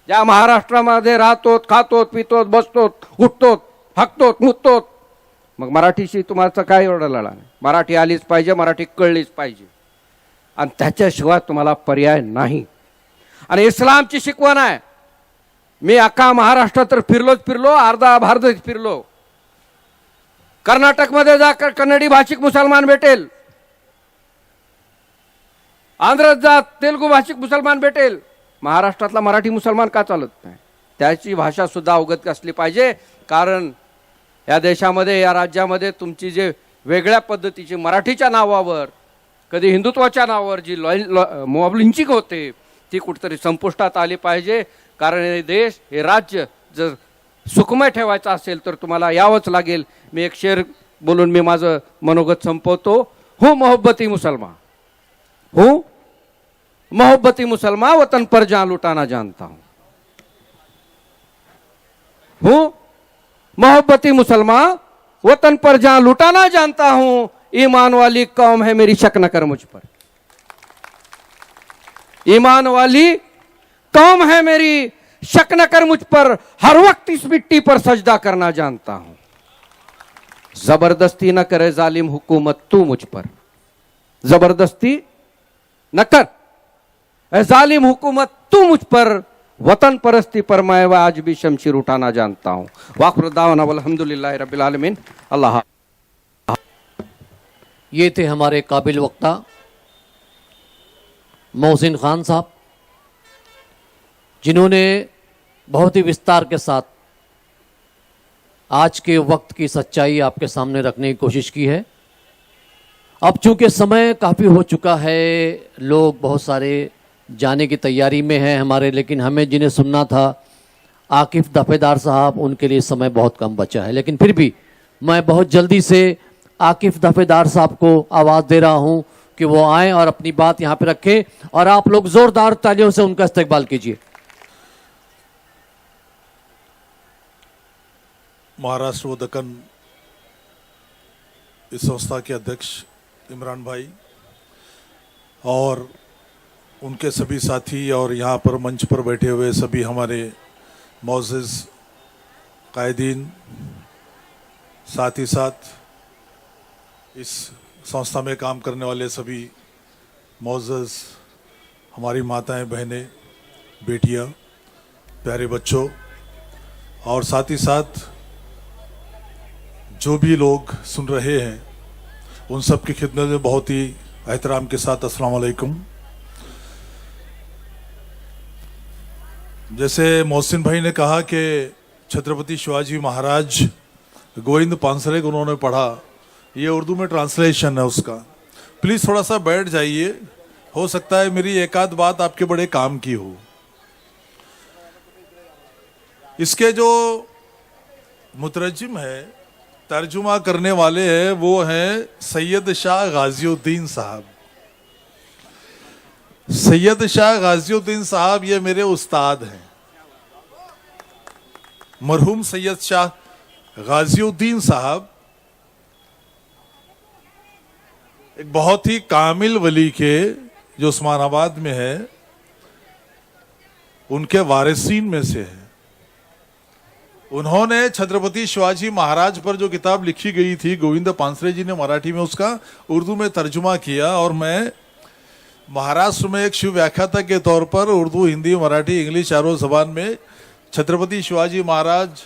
ज्या महाराष्ट्रामध्ये राहतो, खातो, पितो, बसतो, उठतो, हकतो, मुततो, मग मराठीशी तुम्हाला काय एवढा लढा नाही। मराठी आलीच पाहिजे, मराठी कळलीच पाहिजे, आणि त्याच्याशिवाय तुम्हाला पर्याय नाही। आणि इस्लामची शिकवण आहे। मी अख्खा महाराष्ट्रात तर फिरलो, अर्धा भारत फिरलो। कर्नाटक मध्ये जाकर कन्नडी भाषिक मुसलमान भेटेल, आंध्रात जा तेलुगू भाषिक मुसलमान भेटेल, महाराष्ट्रातला मराठी मुसलमान का चालत नाही? त्याची भाषा सुद्धा अवगत असली पाहिजे, कारण या देशामध्ये, या राज्यामध्ये तुमची जे वेगळ्या पद्धतीची मराठीच्या नावावर, कधी हिंदुत्वाच्या नावावर जी मॉब लिंचिंग होते, ती कुठेतरी संपुष्टात आली पाहिजे। कारण हे देश, हे राज्य जर सुखमय ठेवायचं असेल तर तुम्हाला यावंच लागेल। मी एक शेर बोलून मी माझं मनोगत संपवतो। हूँ मोहब्बती मुसलमान, हूँ मोहब्बती मुसलमान, वतन पर जान लुटाना जानता हूँ। हूँ मोहब्बती मुसलमान, वतन पर जान लुटाना जानता हूँ, ईमान वाली कौम है मेरी, शक न कर मुझ पर। ईमान वाली कौम है मेरी, शक न कर मुझ पर, हर वक्त इस मिट्टी पर सजदा करना जानता हूं। जबरदस्ती न करे जालिम हुकूमत तू मुझ पर, जबरदस्ती न कर ए जालिम हुकूमत तू मुझ पर, वतन परस्ती पर मैं आज भी शमशीर उठाना जानता हूं। वाखिर दावाना अल्हम्दुलिल्लाहि रब्बिल आलमीन। अल्लाह। ये थे हमारे काबिल वक्ता मोहसिन खान साहब, जिन्होंने बहुत ही विस्तार के साथ आज के वक्त की सच्चाई आपके सामने रखने की कोशिश की है। अब चूंकि समय काफ़ी हो चुका है, लोग बहुत सारे जाने की तैयारी में हैं हमारे, लेकिन हमें जिन्हें सुनना था आकिफ दफेदार साहब, उनके लिए समय बहुत कम बचा है। लेकिन फिर भी मैं बहुत जल्दी से आकिफ दफेदार साहब को आवाज़ दे रहा हूं कि वो आएँ और अपनी बात यहाँ पे रखें, और आप लोग ज़ोरदार तालियों से उनका इस्तकबाल कीजिए। महाराष्ट्र व दक्कन इस संस्था के अध्यक्ष इमरान भाई और उनके सभी साथी और यहाँ पर मंच पर बैठे हुए सभी हमारे मोअज़्ज़िज़ कायदीन, साथ ही साथ इस संस्था में काम करने वाले सभी मोअज़्ज़िज़ हमारी माताएं, बहनें, बेटियां, प्यारे बच्चों, और साथ ही साथ जो भी लोग सुन रहे हैं उन सब की खिदमत में बहुत ही एहतराम के साथ अस्सलाम वालेकुम। जैसे मोहसिन भाई ने कहा कि छत्रपति शिवाजी महाराज गोविंद पानसरे को उन्होंने पढ़ा, ये उर्दू में ट्रांसलेशन है उसका। प्लीज़ थोड़ा सा बैठ जाइए, हो सकता है मेरी एक आध बात आपके बड़े काम की हो। इसके जो मुतरजिम है, तर्जुमा करने वाले हैं, वो हैं सैयद शाह गाजिउद्दीन साहब। सैयद शाह गाजिउद्दीन साहब ये मेरे उस्ताद हैं। मरहूम सैयद शाह गाजिउद्दीन साहब एक बहुत ही कामिल वली के, जो उस्मानाबाद में है, उनके वारिसीन में से है। उन्होंने छत्रपति शिवाजी महाराज पर जो किताब लिखी गई थी, गोविंद पानसरे जी ने मराठी में उसका उर्दू में तर्जुमा किया, और मैं महाराष्ट्र में एक शिव व्याख्याता के तौर पर उर्दू, हिंदी, मराठी, इंग्लिश चारों जबान में छत्रपति शिवाजी महाराज,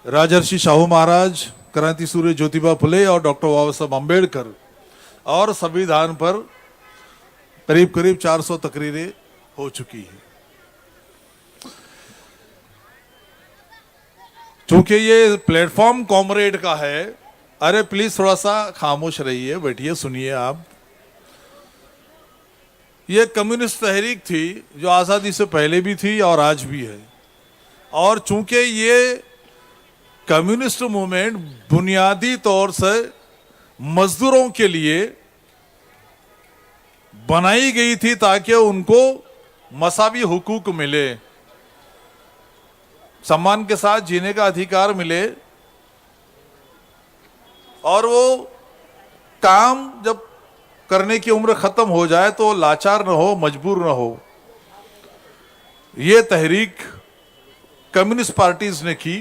राजर्षि शाहू महाराज, क्रांति सूर्य ज्योतिबा फुले और डॉक्टर बाबा साहब अम्बेडकर और संविधान पर करीब करीब 400 तकरीरें हो चुकी है। चूंकि ये प्लेटफॉर्म कॉमरेड का है, अरे प्लीज थोड़ा सा खामोश रहिए, बैठिए, सुनिए आप। ये कम्युनिस्ट तहरीक थी जो आज़ादी से पहले भी थी और आज भी है, और चूंकि ये कम्युनिस्ट मूवमेंट बुनियादी तौर से मजदूरों के लिए बनाई गई थी ताकि उनको मसावी हुकूक मिले, सम्मान के साथ जीने का अधिकार मिले, और वो काम जब करने की उम्र खत्म हो जाए तो लाचार न हो, मजबूर न हो। ये तहरीक कम्युनिस्ट पार्टीज ने की।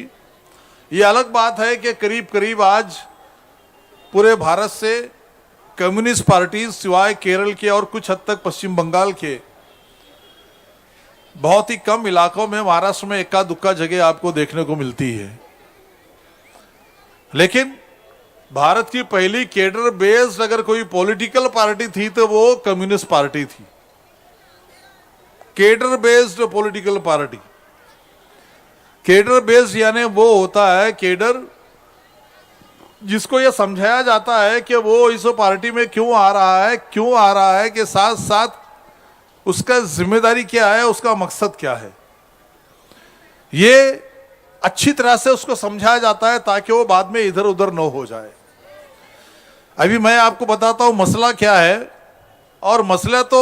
ये अलग बात है कि करीब करीब आज पूरे भारत से कम्युनिस्ट पार्टीज, सिवाय केरल के और कुछ हद तक पश्चिम बंगाल के, बहुत ही कम इलाकों में, महाराष्ट्र में इक्का दुक्का जगह आपको देखने को मिलती है। लेकिन भारत की पहली केडर बेस्ड अगर कोई पॉलिटिकल पार्टी थी तो वो कम्युनिस्ट पार्टी थी। Cadre based political party. Cadre based यानी वो होता है केडर जिसको ये समझाया जाता है कि वो इस पार्टी में क्यों आ रहा है कि साथ साथ उसका जिम्मेदारी क्या है, उसका मकसद क्या है। ये अच्छी तरह से उसको समझाया जाता है ताकि वो बाद में इधर उधर न हो जाए। अभी मैं आपको बताता हूं मसला क्या है, और मसला तो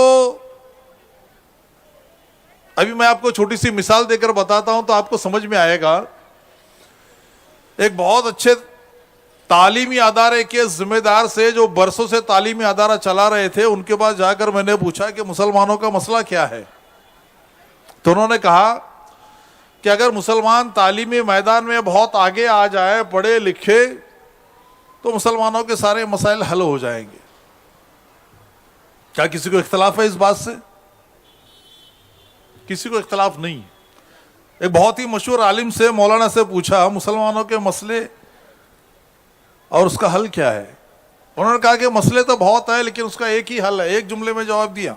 अभी मैं आपको छोटी सी मिसाल देकर बताता हूं तो आपको समझ में आएगा। एक बहुत अच्छे तालीमी अदारे के जिम्मेदार से, जो बरसों से तालीमी अदारा चला रहे थे, उनके पास जाकर मैंने पूछा कि मुसलमानों का मसला क्या है। तो उन्होंने कहा कि अगर मुसलमान तालीमी मैदान में बहुत आगे आ जाए, पढ़े लिखे, तो मुसलमानों के सारे मसाइल हल हो जाएंगे। क्या किसी को इख्तलाफ है इस बात से? किसी को इख्तलाफ नहीं। एक बहुत ही मशहूर आलिम से, मौलाना से पूछा मुसलमानों के मसले और उसका हल क्या है। उन्होंने कहा कि मसले तो बहुत है लेकिन उसका एक ही हल है। एक जुमले में जवाब दिया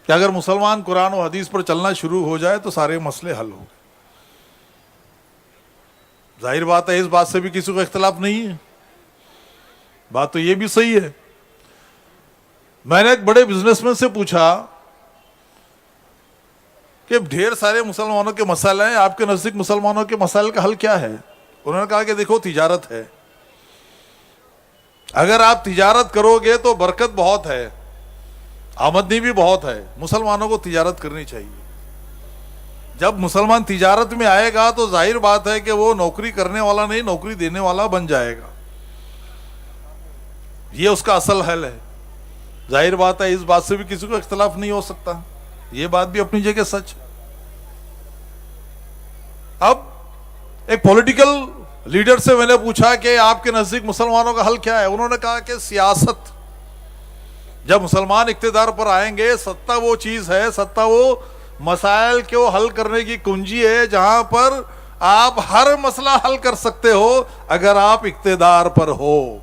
कि अगर मुसलमान कुरान और हदीस पर चलना शुरू हो जाए तो सारे मसले हल हो गए। जाहिर बात है इस बात से भी किसी को इख्तलाफ नहीं है। बात तो ये भी सही है। मैंने एक बड़े बिजनेसमैन से पूछा कि ढेर सारे मुसलमानों के मसाले हैं, आपके नजदीक मुसलमानों के मसाइल का हल क्या है? उन्होंने कहा कि देखो, तिजारत है। अगर आप तिजारत करोगे तो बरकत बहुत है, आमदनी भी बहुत है। मुसलमानों को तिजारत करनी चाहिए। जब मुसलमान तिजारत में आएगा तो जाहिर बात है कि वो नौकरी करने वाला नहीं, नौकरी देने वाला बन जाएगा। ये उसका असल हल है। जाहिर बात है इस बात से भी किसी को इख्तलाफ नहीं हो सकता, ये बात भी अपनी जगह सच है। अब एक पॉलिटिकल लीडर से मैंने पूछा कि आपके नजदीक मुसलमानों का हल क्या है। उन्होंने कहा कि सियासत, जब मुसलमान इख्तिदार पर आएंगे, सत्ता वो चीज है, सत्ता वो मसाइल को हल करने की कुंजी है जहां पर आप हर मसला हल कर सकते हो अगर आप इख्तिदार पर हो।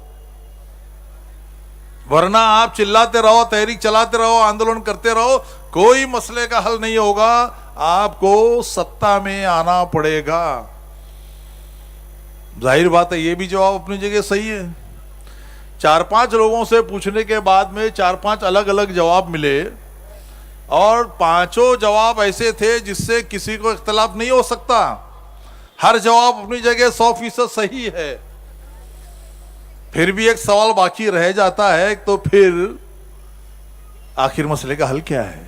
वरना आप चिल्लाते रहो, तहरीक चलाते रहो, आंदोलन करते रहो, कोई मसले का हल नहीं होगा, आपको सत्ता में आना पड़ेगा। जाहिर बात है ये भी जवाब अपनी जगह सही है। 4-5 लोगों से पूछने के बाद में 4-5 अलग अलग जवाब मिले और पांचों जवाब ऐसे थे जिससे किसी को इख्तलाफ नहीं हो सकता। हर जवाब अपनी जगह 100% सही है। फिर भी एक सवाल बाकी रह जाता है, तो फिर आखिर मसले का हल क्या है?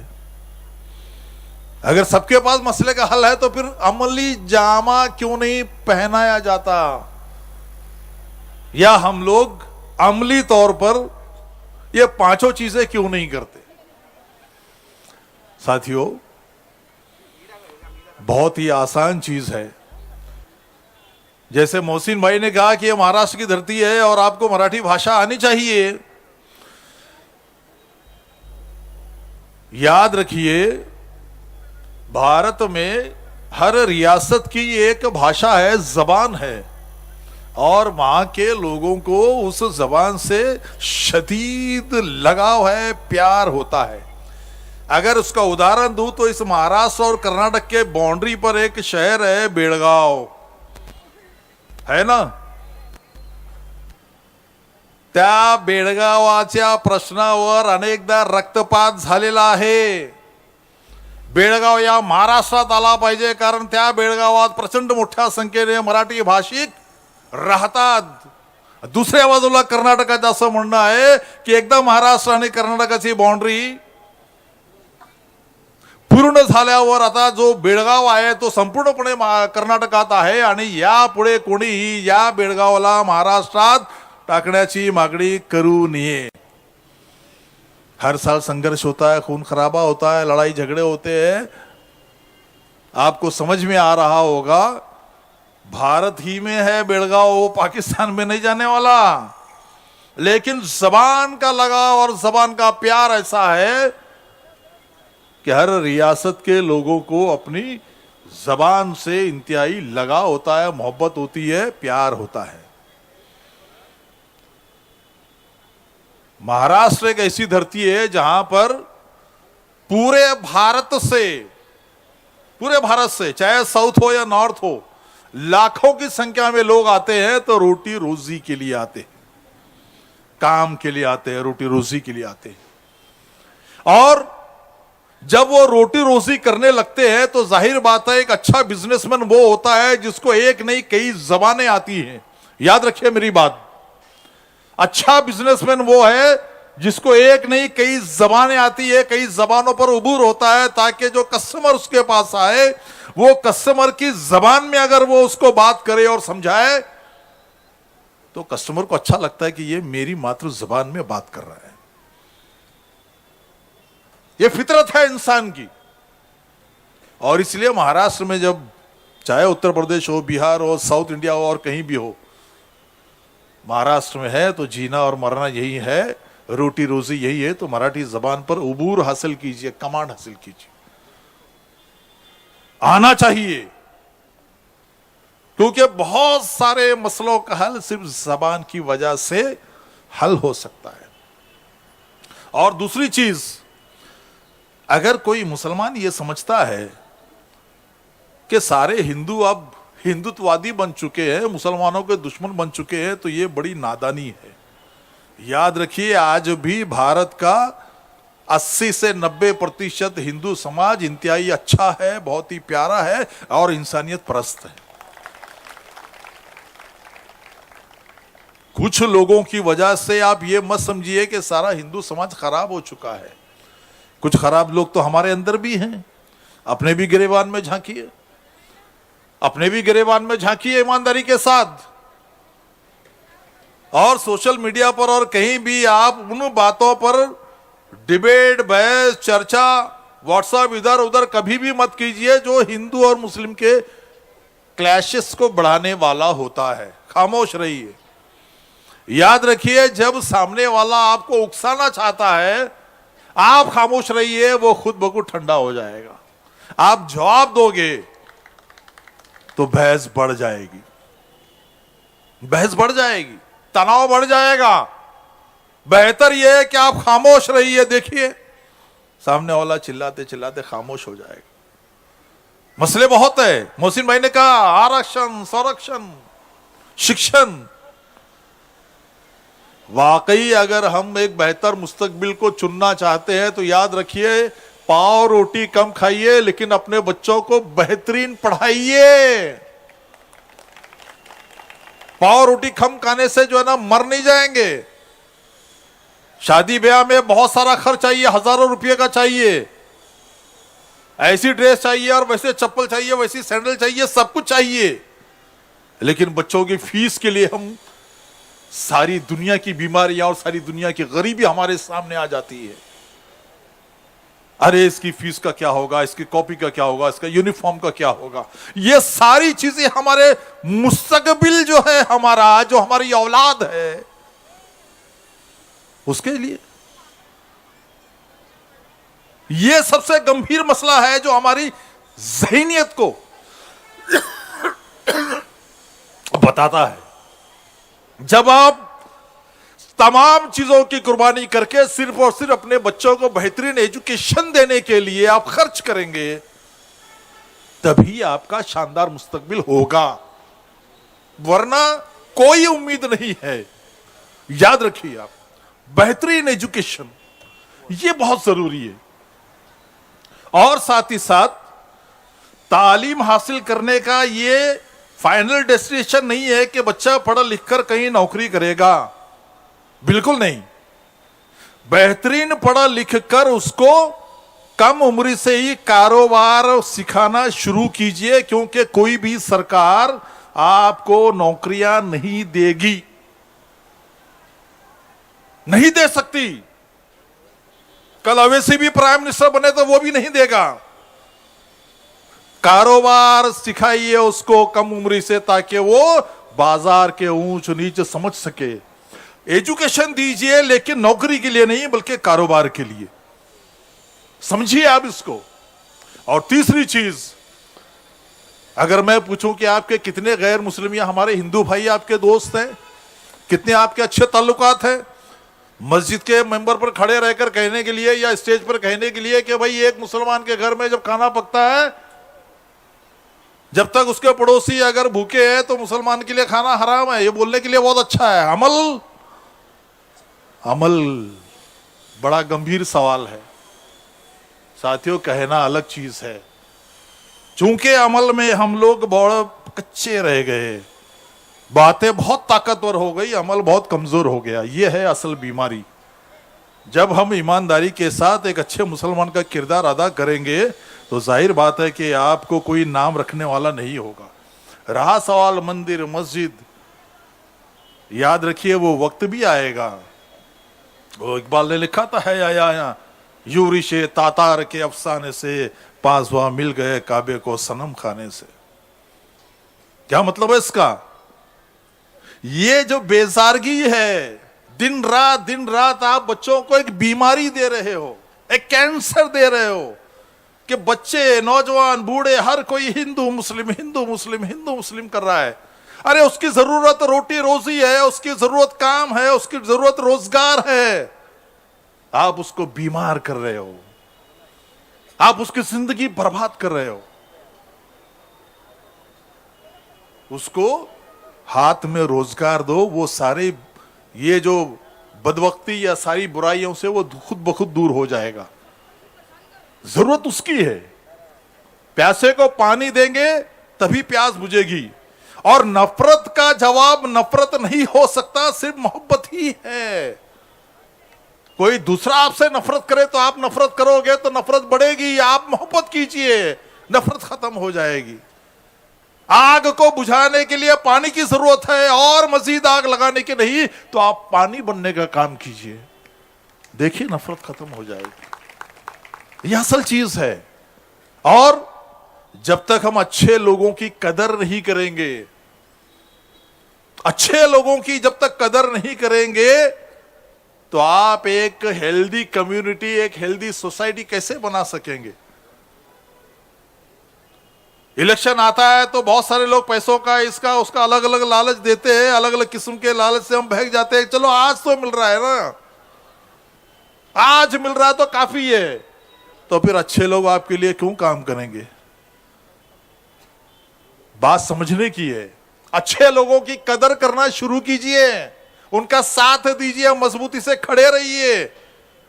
अगर सबके पास मसले का हल है तो फिर अमली जामा क्यों नहीं पहनाया जाता, या हम लोग अमली तौर पर ये पांचों चीजें क्यों नहीं करते? साथियों, बहुत ही आसान चीज है। जैसे मोहसिन भाई ने कहा कि ये महाराष्ट्र की धरती है और आपको मराठी भाषा आनी चाहिए। याद रखिए, भारत में हर रियासत की एक भाषा है, जबान है, और वहां के लोगों को उस जबान से शदीद लगाव है, प्यार होता है। अगर उसका उदाहरण दूं तो इस महाराष्ट्र और कर्नाटक के बाउंड्री पर एक शहर है बेळगाव, है ना? त्या बेळगावाच्या प्रश्नावर अनेकदा रक्तपात झालेला आहे। बेळगाव या महाराष्ट्रात आला पाहिजे, कारण त्या बेळगावात प्रचंड मोठ्या संख्येने मराठी भाषिक राहतात। दुसऱ्या बाजूला कर्नाटकाचं असं म्हणणं आहे की एकदा महाराष्ट्र आणि कर्नाटकाची बाउंड्री पूर्ण झाल्यावर आता जो बेळगाव आहे तो संपूर्णपणे कर्नाटकात आहे आणि यापुढे कोणीही या बेळगावला महाराष्ट्रात टाकण्याची मागणी करू नये। हर साल संघर्ष होता है, खून खराबा होता है, लड़ाई झगड़े होते हैं। आपको समझ में आ रहा होगा, भारत ही में है बेळगाव, वो पाकिस्तान में नहीं जाने वाला। लेकिन जबान का लगाव और जबान का प्यार ऐसा है कि हर रियासत के लोगों को अपनी जबान से इंतहाई लगाव होता है, मोहब्बत होती है, प्यार होता है। महाराष्ट्र एक ऐसी धरती है जहां पर पूरे भारत से चाहे साउथ हो या नॉर्थ हो, लाखों की संख्या में लोग आते हैं तो रोटी रोजी के लिए आते हैं, काम के लिए आते हैं, रोटी रोजी के लिए आते हैं। और जब वो रोटी रोजी करने लगते हैं तो जाहिर बात है एक अच्छा बिजनेसमैन वो होता है जिसको एक नहीं कई जबानें आती हैं। याद रखिए मेरी बात, अच्छा बिजनेसमैन वो है जिसको एक नहीं कई जबानें आती है, कई जबानों पर उबूर होता है, ताकि जो कस्टमर उसके पास आए वो कस्टमर की जबान में अगर वो उसको बात करे और समझाए तो कस्टमर को अच्छा लगता है कि ये मेरी मातृ जबान में बात कर रहा है। ये फितरत है इंसान की। और इसलिए महाराष्ट्र में जब चाहे उत्तर प्रदेश हो, बिहार हो, साउथ इंडिया हो और कहीं भी हो, महाराष्ट्र में है तो जीना और मरना यही है, रोटी रोजी यही है। तो मराठी जबान पर उबूर हासिल कीजिए, कमांड हासिल कीजिए, आना चाहिए, क्योंकि बहुत सारे मसलों का हल सिर्फ जबान की वजह से हल हो सकता है। और दूसरी चीज, अगर कोई मुसलमान ये समझता है कि सारे हिंदू अब हिंदुत्ववादी बन चुके हैं, मुसलमानों के दुश्मन बन चुके हैं, तो ये बड़ी नादानी है। याद रखिए, आज भी भारत का 80 से 90% हिंदू समाज इंतहाई अच्छा है, बहुत ही प्यारा है और इंसानियत परस्त है। कुछ लोगों की वजह से आप ये मत समझिए कि सारा हिंदू समाज खराब हो चुका है। कुछ खराब लोग तो हमारे अंदर भी हैं। अपने भी गिरेबान में झांकिए, अपने भी गिरेबान में झांकिए ईमानदारी के साथ। और सोशल मीडिया पर और कहीं भी आप उन बातों पर डिबेट, बहस, चर्चा, व्हाट्सएप इधर उधर कभी भी मत कीजिए जो हिंदू और मुस्लिम के क्लैशेस को बढ़ाने वाला होता है। खामोश रहिए। याद रखिए, जब सामने वाला आपको उकसाना चाहता है, आप खामोश रहिए, वो खुद ब खुद ठंडा हो जाएगा। आप जवाब दोगे तो बहस बढ़ जाएगी, बहस बढ़ जाएगी, तनाव बढ़ जाएगा। बेहतर यह है कि आप खामोश रहिए। देखिए, सामने वाला चिल्लाते चिल्लाते खामोश हो जाएगा। मसले बहुत है। मोहसिन भाई ने कहा आरक्षण, संरक्षण, शिक्षण। वाकई अगर हम एक बेहतर मुस्तकबिल को चुनना चाहते हैं तो याद रखिए, पाव रोटी कम खाइए लेकिन अपने बच्चों को बेहतरीन पढ़ाइए। पाव रोटी कम खाने से जो है ना मर नहीं जाएंगे। शादी ब्याह में बहुत सारा खर्च चाहिए, हजारों रुपये का चाहिए, ऐसी ड्रेस चाहिए और वैसे चप्पल चाहिए, वैसी सैंडल चाहिए, सब कुछ चाहिए। लेकिन बच्चों की फीस के लिए हम सारी दुनिया की बीमारियां और सारी दुनिया की गरीबी हमारे सामने आ जाती है। अरे इसकी फीस का क्या होगा, इसकी कॉपी का क्या होगा, इसका यूनिफॉर्म का क्या होगा। ये सारी चीजें हमारे मुस्तकबिल जो है हमारा, जो हमारी औलाद है, उसके लिए यह सबसे गंभीर मसला है जो हमारी ज़हनियत को बताता है। जब आप तमाम चीजों की कुर्बानी करके सिर्फ और सिर्फ अपने बच्चों को बेहतरीन एजुकेशन देने के लिए आप खर्च करेंगे, तभी आपका शानदार मुस्तकबिल होगा, वरना कोई उम्मीद नहीं है। याद रखिए, आप बेहतरीन एजुकेशन ये बहुत जरूरी है। और साथ ही साथ तालीम हासिल करने का ये फाइनल डेस्टिनेशन नहीं है कि बच्चा पढ़ लिख कर कहीं नौकरी करेगा, बिल्कुल नहीं। बेहतरीन पढ़ा लिख कर उसको कम उम्र से ही कारोबार सिखाना शुरू कीजिए, क्योंकि कोई भी सरकार आपको नौकरियां नहीं देगी, नहीं दे सकती। कल अवैसी भी प्राइम मिनिस्टर बने तो वो भी नहीं देगा। कारोबार सिखाइए उसको कम उम्र से, ताकि वो बाजार के ऊंच नीच समझ सके। एजुकेशन दीजिए लेकिन नौकरी के लिए नहीं, बल्कि कारोबार के लिए। समझिए आप इसको। और तीसरी चीज, अगर मैं पूछूं कि आपके कितने गैर मुस्लिम या हमारे हिंदू भाई आपके दोस्त हैं, कितने आपके अच्छे ताल्लुकात हैं, मस्जिद के मेंबर पर खड़े रहकर कहने के लिए या स्टेज पर कहने के लिए कि भाई एक मुसलमान के घर में जब खाना पकता है, जब तक उसके पड़ोसी अगर भूखे हैं तो मुसलमान के लिए खाना हराम है, ये बोलने के लिए बहुत अच्छा है। अमल बड़ा गंभीर सवाल है साथियों। कहना अलग चीज है, चूंकि अमल में हम लोग बहुत कच्चे रह गए, बातें बहुत ताकतवर हो गई, अमल बहुत कमजोर हो गया। यह है असल बीमारी। जब हम ईमानदारी के साथ एक अच्छे मुसलमान का किरदार अदा करेंगे तो जाहिर बात है कि आपको कोई नाम रखने वाला नहीं होगा। रहा सवाल मंदिर मस्जिद, याद रखिए वो वक्त भी आएगा। वो इकबाल ने लिखा था, है आया यूरिशे तातार के अफसाने से, पांचवा मिल गए काबे को सनम खाने से। क्या मतलब है इसका? ये जो बेजारगी है, दिन रात आप बच्चों को एक बीमारी दे रहे हो, एक कैंसर दे रहे हो कि बच्चे, नौजवान, बूढ़े, हर कोई हिंदू मुस्लिम हिंदू मुस्लिम हिंदू मुस्लिम कर रहा है। अरे उसकी जरूरत रोटी रोजी है, उसकी जरूरत काम है, उसकी जरूरत रोजगार है। आप उसको बीमार कर रहे हो, आप उसकी जिंदगी बर्बाद कर रहे हो। उसको हाथ में रोजगार दो, वो सारे ये जो बदवक्ती या सारी बुराइयों से वो खुद ब खुद दूर हो जाएगा। जरूरत उसकी है। प्यासे को पानी देंगे तभी प्यास बुझेगी। और नफरत का जवाब नफरत नहीं हो सकता, सिर्फ मोहब्बत ही है। कोई दूसरा आपसे नफरत करे तो आप नफरत करोगे तो नफरत बढ़ेगी। आप मोहब्बत कीजिए, नफरत खत्म हो जाएगी। आग को बुझाने के लिए पानी की जरूरत है और मजीद आग लगाने की नहीं, तो आप पानी बनने का काम कीजिए। देखिए नफरत खत्म हो जाएगी। यह असल चीज है। और जब तक हम अच्छे लोगों की कदर नहीं करेंगे, अच्छे लोगों की जब तक कदर नहीं करेंगे, तो आप एक हेल्दी कम्युनिटी, एक हेल्दी सोसाइटी कैसे बना सकेंगे? इलेक्शन आता है तो बहुत सारे लोग पैसों का, इसका उसका अलग अलग लालच देते हैं, अलग अलग किस्म के लालच से हम बहक जाते हैं। चलो आज तो मिल रहा है ना, आज मिल रहा है तो काफी है। तो फिर अच्छे लोग आपके लिए क्यों काम करेंगे? बात समझने की है। अच्छे लोगों की कदर करना शुरू कीजिए, उनका साथ दीजिए, मजबूती से खड़े रहिए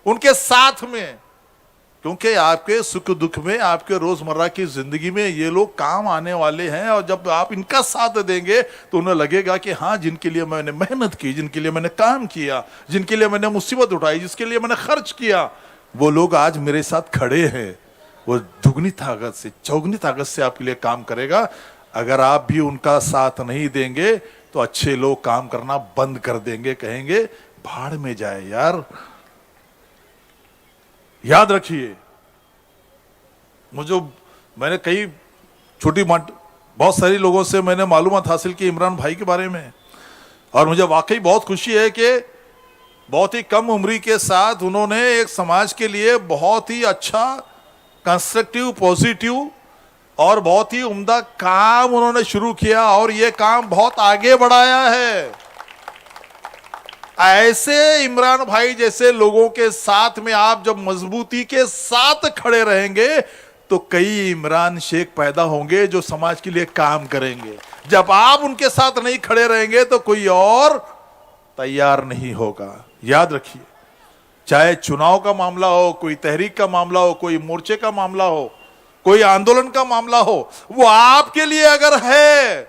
उनके साथ में, क्योंकि आपके सुख दुख में, आपके रोजमर्रा की जिंदगी में ये लोग काम आने वाले हैं। और जब आप इनका साथ देंगे तो उन्हें लगेगा कि हाँ, जिनके लिए मैंने मेहनत की, जिनके लिए मैंने काम किया, जिनके लिए मैंने मुसीबत उठाई, जिसके लिए मैंने खर्च किया, वो लोग आज मेरे साथ खड़े हैं। वो दुगनी ताकत से, चौगुनी ताकत से आपके लिए काम करेगा। अगर आप भी उनका साथ नहीं देंगे तो अच्छे लोग काम करना बंद कर देंगे, कहेंगे भाड़ में जाए यार। याद रखिए, मैंने कई बहुत सारी लोगों से मैंने मालूमात हासिल की इमरान भाई के बारे में, और मुझे वाकई बहुत खुशी है कि बहुत ही कम उम्र के साथ उन्होंने एक समाज के लिए बहुत ही अच्छा, कंस्ट्रक्टिव, पॉजिटिव और बहुत ही उम्दा काम उन्होंने शुरू किया, और ये काम बहुत आगे बढ़ाया है। ऐसे इमरान भाई जैसे लोगों के साथ में आप जब मजबूती के साथ खड़े रहेंगे तो कई इमरान शेख पैदा होंगे जो समाज के लिए काम करेंगे। जब आप उनके साथ नहीं खड़े रहेंगे तो कोई और तैयार नहीं होगा। याद रखिए, चाहे चुनाव का मामला हो, कोई तहरीक का मामला हो, कोई मोर्चे का मामला हो, कोई आंदोलन का मामला हो, वो आपके लिए अगर है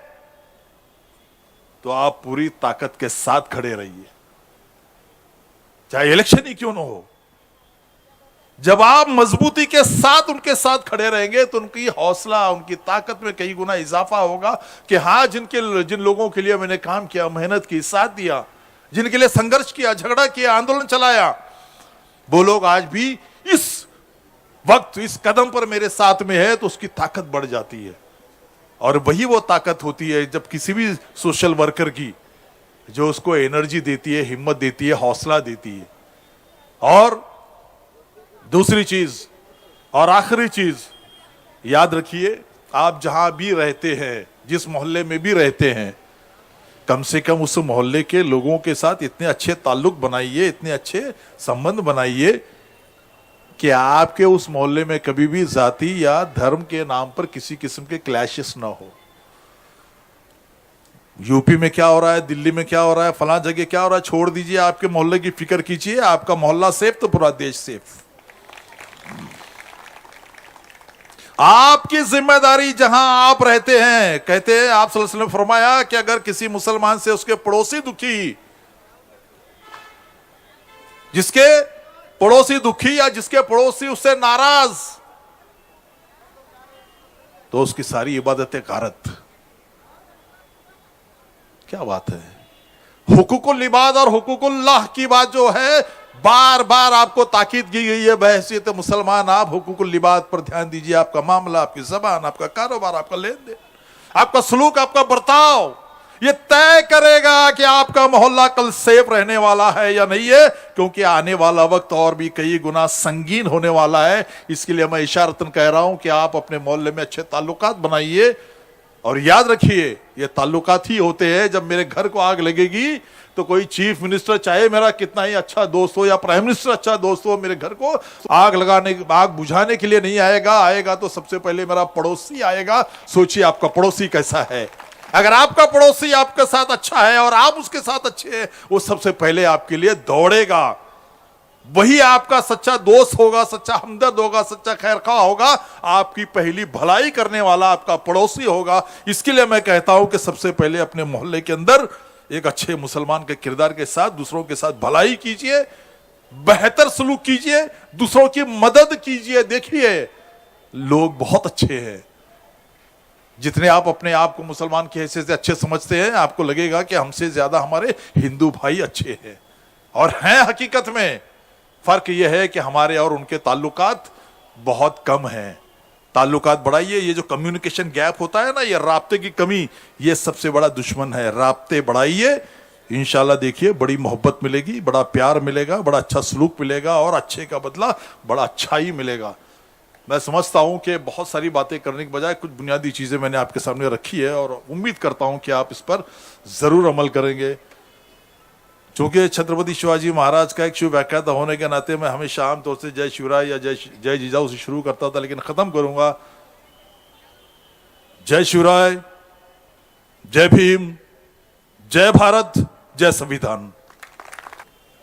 तो आप पूरी ताकत के साथ खड़े रहिए, चाहे इलेक्शन ही क्यों ना हो। जब आप मजबूती के साथ उनके साथ खड़े रहेंगे तो उनकी हौसला, उनकी ताकत में कई गुना इजाफा होगा कि हाँ, जिन लोगों के लिए मैंने काम किया, मेहनत की, साथ दिया, जिनके लिए संघर्ष किया, झगड़ा किया, आंदोलन चलाया, वो लोग आज भी इस वक्त, इस कदम पर मेरे साथ में है, तो उसकी ताकत बढ़ जाती है। और वही वो ताकत होती है जब किसी भी सोशल वर्कर की, जो उसको एनर्जी देती है, हिम्मत देती है, हौसला देती है। और दूसरी चीज और आखिरी चीज, याद रखिए, आप जहां भी रहते हैं, जिस मोहल्ले में भी रहते हैं, कम से कम उस मोहल्ले के लोगों के साथ इतने अच्छे ताल्लुक बनाइए, इतने अच्छे संबंध बनाइए कि आपके उस मोहल्ले में कभी भी जाति या धर्म के नाम पर किसी किस्म के क्लैशेस ना हो। यूपी में क्या हो रहा है, दिल्ली में क्या हो रहा है, फलां जगह क्या हो रहा है, छोड़ दीजिए, आपके मोहल्ले की फिक्र कीजिए। आपका मोहल्ला सेफ तो पूरा देश सेफ। आपकी जिम्मेदारी जहां आप रहते हैं, कहते हैं आप सल्लल्लाहु अलैहि वसल्लम ने फरमाया कि अगर किसी मुसलमान से उसके पड़ोसी दुखी, जिसके पड़ोसी दुखी या जिसके पड़ोसी उससे नाराज, तो उसकी सारी इबादतें गारत। क्या बात है। हुकूकुल इबाद और हुकूकुल्लाह की बात जो है, बार बार आपको ताकीद की गई है। बहैसियत मुसलमान आप हुकूकुल इबाद पर ध्यान दीजिए। आपका मामला, आपकी जबान, आपका कारोबार, आपका लेन देन, आपका सलूक, आपका बर्ताव, ये तय करेगा कि आपका मोहल्ला कल सेफ रहने वाला है या नहीं है, क्योंकि आने वाला वक्त और भी कई गुना संगीन होने वाला है। इसके लिए मैं इशारतन कह रहा हूं कि आप अपने मोहल्ले में अच्छे ताल्लुकात बनाइए। और याद रखिए, ये ताल्लुकात ही होते हैं। जब मेरे घर को आग लगेगी तो कोई चीफ मिनिस्टर, चाहे मेरा कितना ही अच्छा दोस्त हो या प्राइम मिनिस्टर अच्छा दोस्त हो, मेरे घर को आग बुझाने के लिए नहीं आएगा तो सबसे पहले मेरा पड़ोसी आएगा। सोचिए आपका पड़ोसी कैसा है। अगर आपका पड़ोसी आपके साथ अच्छा है और आप उसके साथ अच्छे हैं, वो सबसे पहले आपके लिए दौड़ेगा। वही आपका सच्चा दोस्त होगा, सच्चा हमदर्द होगा, सच्चा खैरखा होगा। आपकी पहली भलाई करने वाला आपका पड़ोसी होगा। इसके लिए मैं कहता हूं कि सबसे पहले अपने मोहल्ले के अंदर एक अच्छे मुसलमान के किरदार के साथ दूसरों के साथ भलाई कीजिए, बेहतर सलूक कीजिए, दूसरों की मदद कीजिए। देखिए, लोग बहुत अच्छे हैं। जितने आप अपने आप को मुसलमान की हैसियत से अच्छे समझते हैं, आपको लगेगा कि हमसे ज्यादा हमारे हिंदू भाई अच्छे हैं, और हैं हकीकत में। फर्क यह है कि हमारे और उनके ताल्लुकात बहुत कम हैं। ताल्लुकात बढ़ाइए। ये जो कम्युनिकेशन गैप होता है ना, ये राब्ते की कमी, ये सबसे बड़ा दुश्मन है। राब्ते बढ़ाइए, इंशाल्लाह देखिए बड़ी मोहब्बत मिलेगी, बड़ा प्यार मिलेगा, बड़ा अच्छा सलूक मिलेगा और अच्छे का बदला बड़ा अच्छा ही मिलेगा। मैं समझता हूं कि बहुत सारी बातें करने के बजाय कुछ बुनियादी चीजें मैंने आपके सामने रखी है और उम्मीद करता हूं कि आप इस पर जरूर अमल करेंगे। चूंकि छत्रपति शिवाजी महाराज का एक शिव व्याख्याता होने के नाते मैं हमेशा आमतौर से जय शिवराय या जय जिजाऊ से शुरू करता था, लेकिन खत्म करूंगा जय शिवराय, जय भीम, जय भारत, जय संविधान।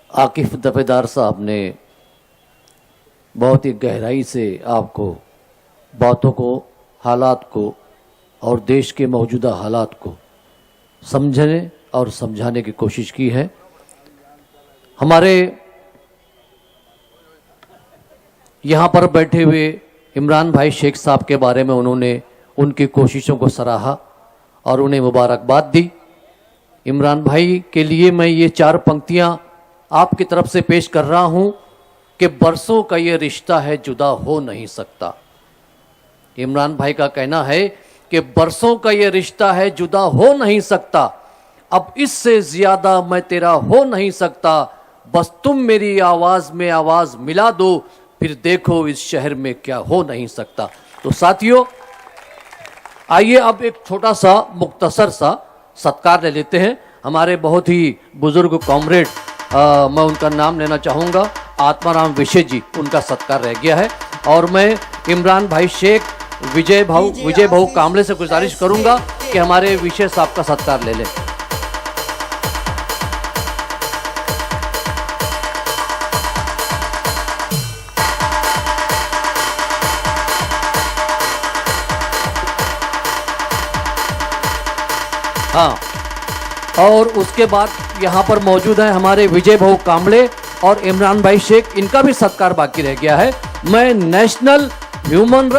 आकिफ दफेदार साहब ने बहुत ही गहराई से आपको बातों को, हालात को और देश के मौजूदा हालात को समझने और समझाने की कोशिश की है। हमारे यहाँ पर बैठे हुए इमरान भाई शेख साहब के बारे में उन्होंने उनकी कोशिशों को सराहा और उन्हें मुबारकबाद दी। इमरान भाई के लिए मैं ये 4 पंक्तियां आपकी तरफ से पेश कर रहा हूं कि बरसों का ये रिश्ता है, जुदा हो नहीं सकता। इमरान भाई का कहना है कि बरसों का ये रिश्ता है, जुदा हो नहीं सकता। अब इससे ज्यादा मैं तेरा हो नहीं सकता। बस तुम मेरी आवाज में आवाज मिला दो, फिर देखो इस शहर में क्या हो नहीं सकता। तो साथियों, आइए अब एक छोटा सा मुख्तसर सा सत्कार ले लेते हैं। हमारे बहुत ही बुजुर्ग कॉमरेड, मैं उनका नाम लेना चाहूँगा, आत्माराम विशे जी, उनका सत्कार रह गया है। और मैं इमरान भाई शेख, विजय भाऊ कामले से गुजारिश करूँगा कि हमारे विशे साहब का सत्कार ले लें। हाँ, और उसके बाद यहाँ पर मौजूद है हमारे विजय भाऊ कामले और इमरान भाई शेख, इनका भी सत्कार बाकी रह गया है। मैं national human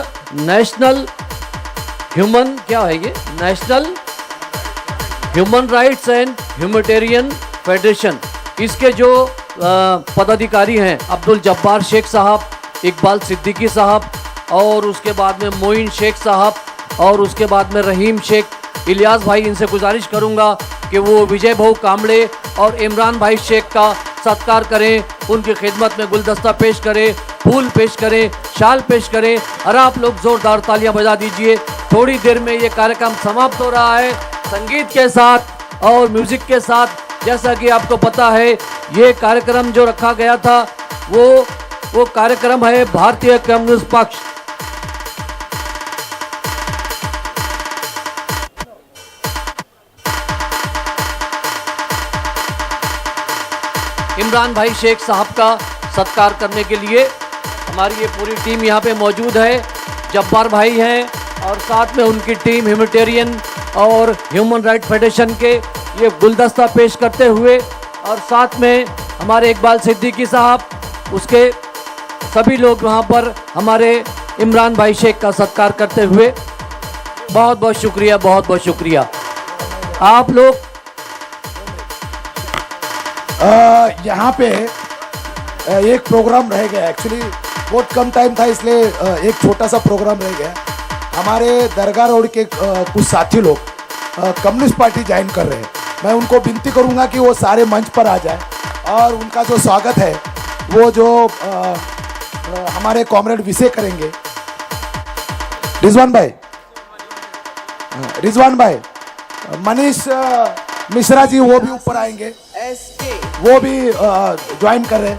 rights and humanitarian federation, इसके जो पदाधिकारी हैं अब्दुल जब्बार शेख साहब, इकबाल सिद्दीकी साहब और उसके बाद में मोइन शेख साहब और उसके बाद में रहीम शेख, इलियास भाई, इनसे गुजारिश करूंगा कि वो विजय भाऊ कामले और इमरान भाई शेख का सत्कार करें, उनकी खिदमत में गुलदस्ता पेश करें, फूल पेश करें, शाल पेश करें और आप लोग जोरदार तालियां बजा दीजिए। थोड़ी देर में ये कार्यक्रम समाप्त हो रहा है संगीत के साथ और म्यूजिक के साथ। जैसा कि आपको पता है, ये कार्यक्रम जो रखा गया था वो कार्यक्रम है भारतीय कम्युनिस्ट पक्ष। इमरान भाई शेख साहब का सत्कार करने के लिए हमारी ये पूरी टीम यहाँ पे मौजूद है। जब्बार भाई हैं और साथ में उनकी टीम ह्यूमैनिटेरियन और ह्यूमन राइट फेडरेशन के ये गुलदस्ता पेश करते हुए, और साथ में हमारे इकबाल सिद्दीकी साहब, उसके सभी लोग वहाँ पर हमारे इमरान भाई शेख का सत्कार करते हुए। बहुत बहुत शुक्रिया, बहुत बहुत शुक्रिया। आप लोग यहाँ पे एक प्रोग्राम रह गया, एक्चुअली बहुत कम टाइम था इसलिए एक छोटा सा प्रोग्राम रह गया। हमारे दरगाह रोड के कुछ साथी लोग कम्युनिस्ट पार्टी ज्वाइन कर रहे हैं। मैं उनको विनती करूंगा कि वो सारे मंच पर आ जाए और उनका जो स्वागत है वो जो हमारे कॉमरेड विशे करेंगे। रिजवान भाई, मनीष मिश्रा जी वो भी ऊपर आएंगे, वो भी ज्वाइन कर रहे हैं।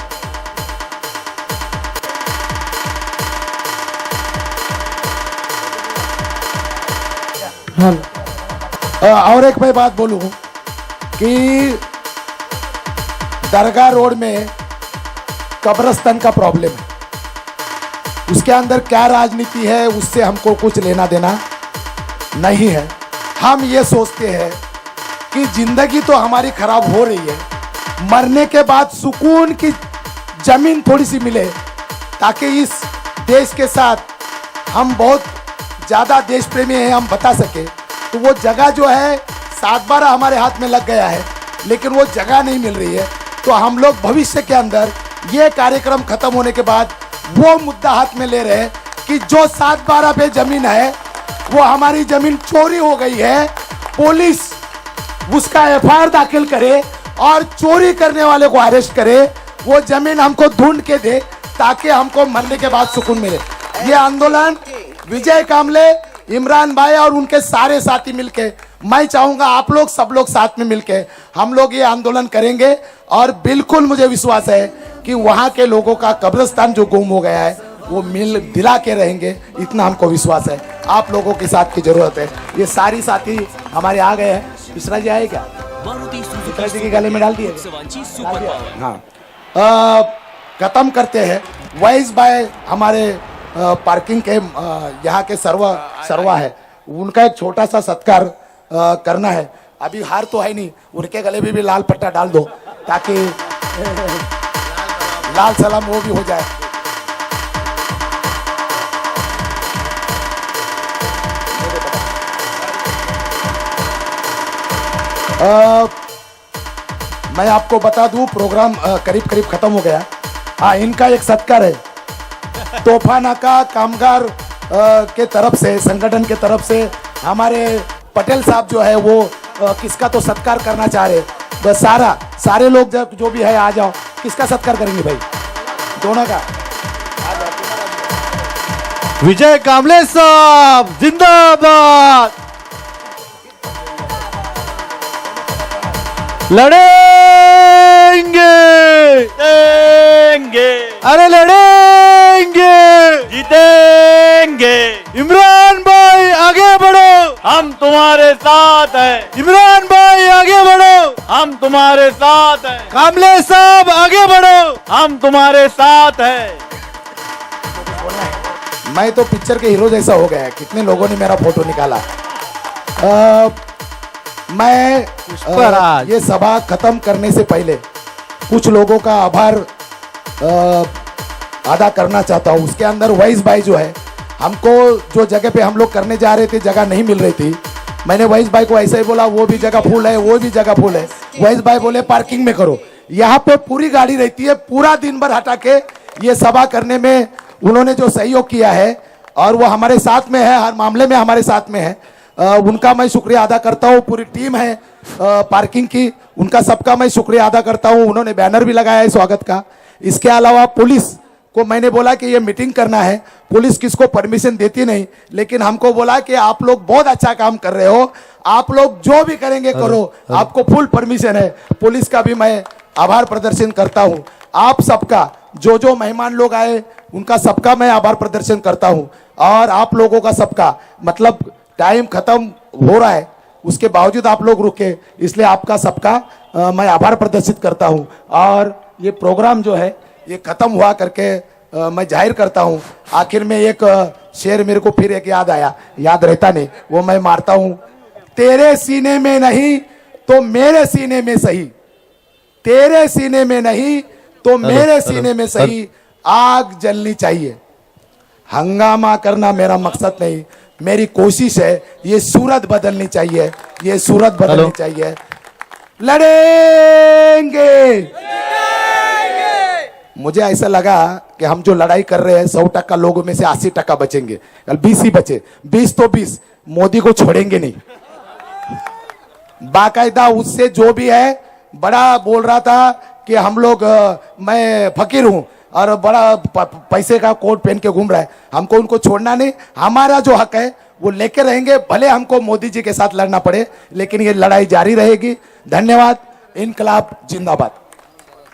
और एक मैं बात बोलूं कि दरगाह रोड में कब्रिस्तान का प्रॉब्लम है, उसके अंदर क्या राजनीति है उससे हमको कुछ लेना देना नहीं है। हम ये सोचते हैं कि जिंदगी तो हमारी खराब हो रही है, मरने के बाद सुकून की जमीन थोड़ी सी मिले ताकि इस देश के साथ हम बहुत ज़्यादा देश प्रेमी हैं, हम बता सके। तो वो जगह जो है 7/12 हमारे हाथ में लग गया है, लेकिन वो जगह नहीं मिल रही है। तो हम लोग भविष्य के अंदर ये कार्यक्रम खत्म होने के बाद वो मुद्दा हाथ में ले रहे कि जो 7/12 पे जमीन है वो हमारी जमीन चोरी हो गई है, पुलिस उसका एफआईआर दाखिल करे और चोरी करने वाले को अरेस्ट करे, वो जमीन हमको ढूंढ के दे ताकि हमको मरने के बाद सुकून मिले। ये आंदोलन विजय कामले, इमरान भाई और उनके सारे साथी मिलके, मैं चाहूंगा आप लोग सब लोग साथ में मिलके हम लोग ये आंदोलन करेंगे और बिल्कुल मुझे विश्वास है कि वहां के लोगों का कब्रिस्तान जो गुम हो गया है वो मिल दिला के रहेंगे, इतना हमको विश्वास है। आप लोगों के साथ की जरूरत है। ये सारी साथी हमारे आ गए हैं। मिश्रा जी आए क्या? मिश्रा जी के गले में डाल दिए? हाँ, खत्म करते हैं। वाइस बाय हमारे पार्किंग के यहाँ के सरवा है, उनका एक छोटा सा सत्कार करना है। अभी हार तो है नहीं, उनके गले में भी लाल पट्टा डाल दो ताकि लाल सलाम वो भी हो जाए। मैं आपको बता दूं प्रोग्राम करीब करीब खत्म हो गया। हाँ, इनका एक सत्कार है तोफाना का कामगार के तरफ से, संगठन के तरफ से हमारे पटेल साहब जो है वो किसका तो सत्कार करना चाह रहे। बस सारे लोग जो भी है आ जाओ। किसका सत्कार करेंगे भाई? दोनों का। विजय कामले साहब जिंदाबाद। लड़ेंगे अरे लड़ेंगे, जीतेंगे। इमरान भाई आगे बढ़ो, हम तुम्हारे साथ हैं। इमरान भाई आगे बढ़ो, हम तुम्हारे साथ हैं। कामले साहब आगे बढ़ो, हम तुम्हारे साथ हैं। मैं तो पिक्चर के हीरो जैसा हो गया है। कितने लोगों ने मेरा फोटो निकाला। मैं ये सभा खत्म करने से पहले कुछ लोगों का आभार अदा करना चाहता हूँ। उसके अंदर वाइस भाई जो है, हमको जो जगह पे हम लोग करने जा रहे थे जगह नहीं मिल रही थी। मैंने वाइस भाई को ऐसा ही बोला, वो भी जगह फुल है, वो भी जगह फुल है। वाइस भाई बोले पार्किंग में करो। यहाँ पे पूरी गाड़ी रहती है, पूरा दिन भर हटा के ये सभा करने में उन्होंने जो सहयोग किया है और वो हमारे साथ में है, हर मामले में हमारे साथ में है, उनका मैं शुक्रिया अदा करता हूँ। पूरी टीम है पार्किंग की, उनका सबका मैं शुक्रिया अदा करता हूँ। उन्होंने बैनर भी लगाया है स्वागत का। इसके अलावा पुलिस को मैंने बोला कि ये मीटिंग करना है, पुलिस किसको परमिशन देती नहीं, लेकिन हमको बोला कि आप लोग बहुत अच्छा काम कर रहे हो, आप लोग जो भी करेंगे करो, आपको फुल परमिशन है। पुलिस का भी मैं आभार प्रदर्शन करता हूँ। आप सबका जो मेहमान लोग आए उनका सबका मैं आभार प्रदर्शन करता हूँ। और आप लोगों का सबका मतलब टाइम खत्म हो रहा है, उसके बावजूद आप लोग रुके, इसलिए आपका सबका मैं आभार प्रदर्शित करता हूं। और ये प्रोग्राम जो है ये खत्म हुआ करके मैं जाहिर करता हूं। आखिर में एक शेर मेरे को फिर एक याद आया, याद रहता नहीं, वो मैं मारता हूं। तेरे सीने में नहीं तो मेरे सीने में सही, तेरे सीने में नहीं तो मेरे सीने में सही आग जलनी चाहिए। हंगामा करना मेरा मकसद नहीं, मेरी कोशिश है ये सूरत बदलनी चाहिए, ये सूरत बदलनी चाहिए। लड़ेंगे। मुझे ऐसा लगा कि हम जो लड़ाई कर रहे हैं 100% लोगों में से 80% बचेंगे, कल 20 ही बचे। 20 तो 20, मोदी को छोड़ेंगे नहीं। बाकायदा उससे जो भी है बड़ा बोल रहा था कि हम लोग मैं फकीर हूं और बड़ा पैसे का कोट पहन के घूम रहा है। हमको उनको छोड़ना नहीं, हमारा जो हक है वो लेके रहेंगे, भले हमको मोदी जी के साथ लड़ना पड़े, लेकिन ये लड़ाई जारी रहेगी। धन्यवाद। इनकलाब जिंदाबाद।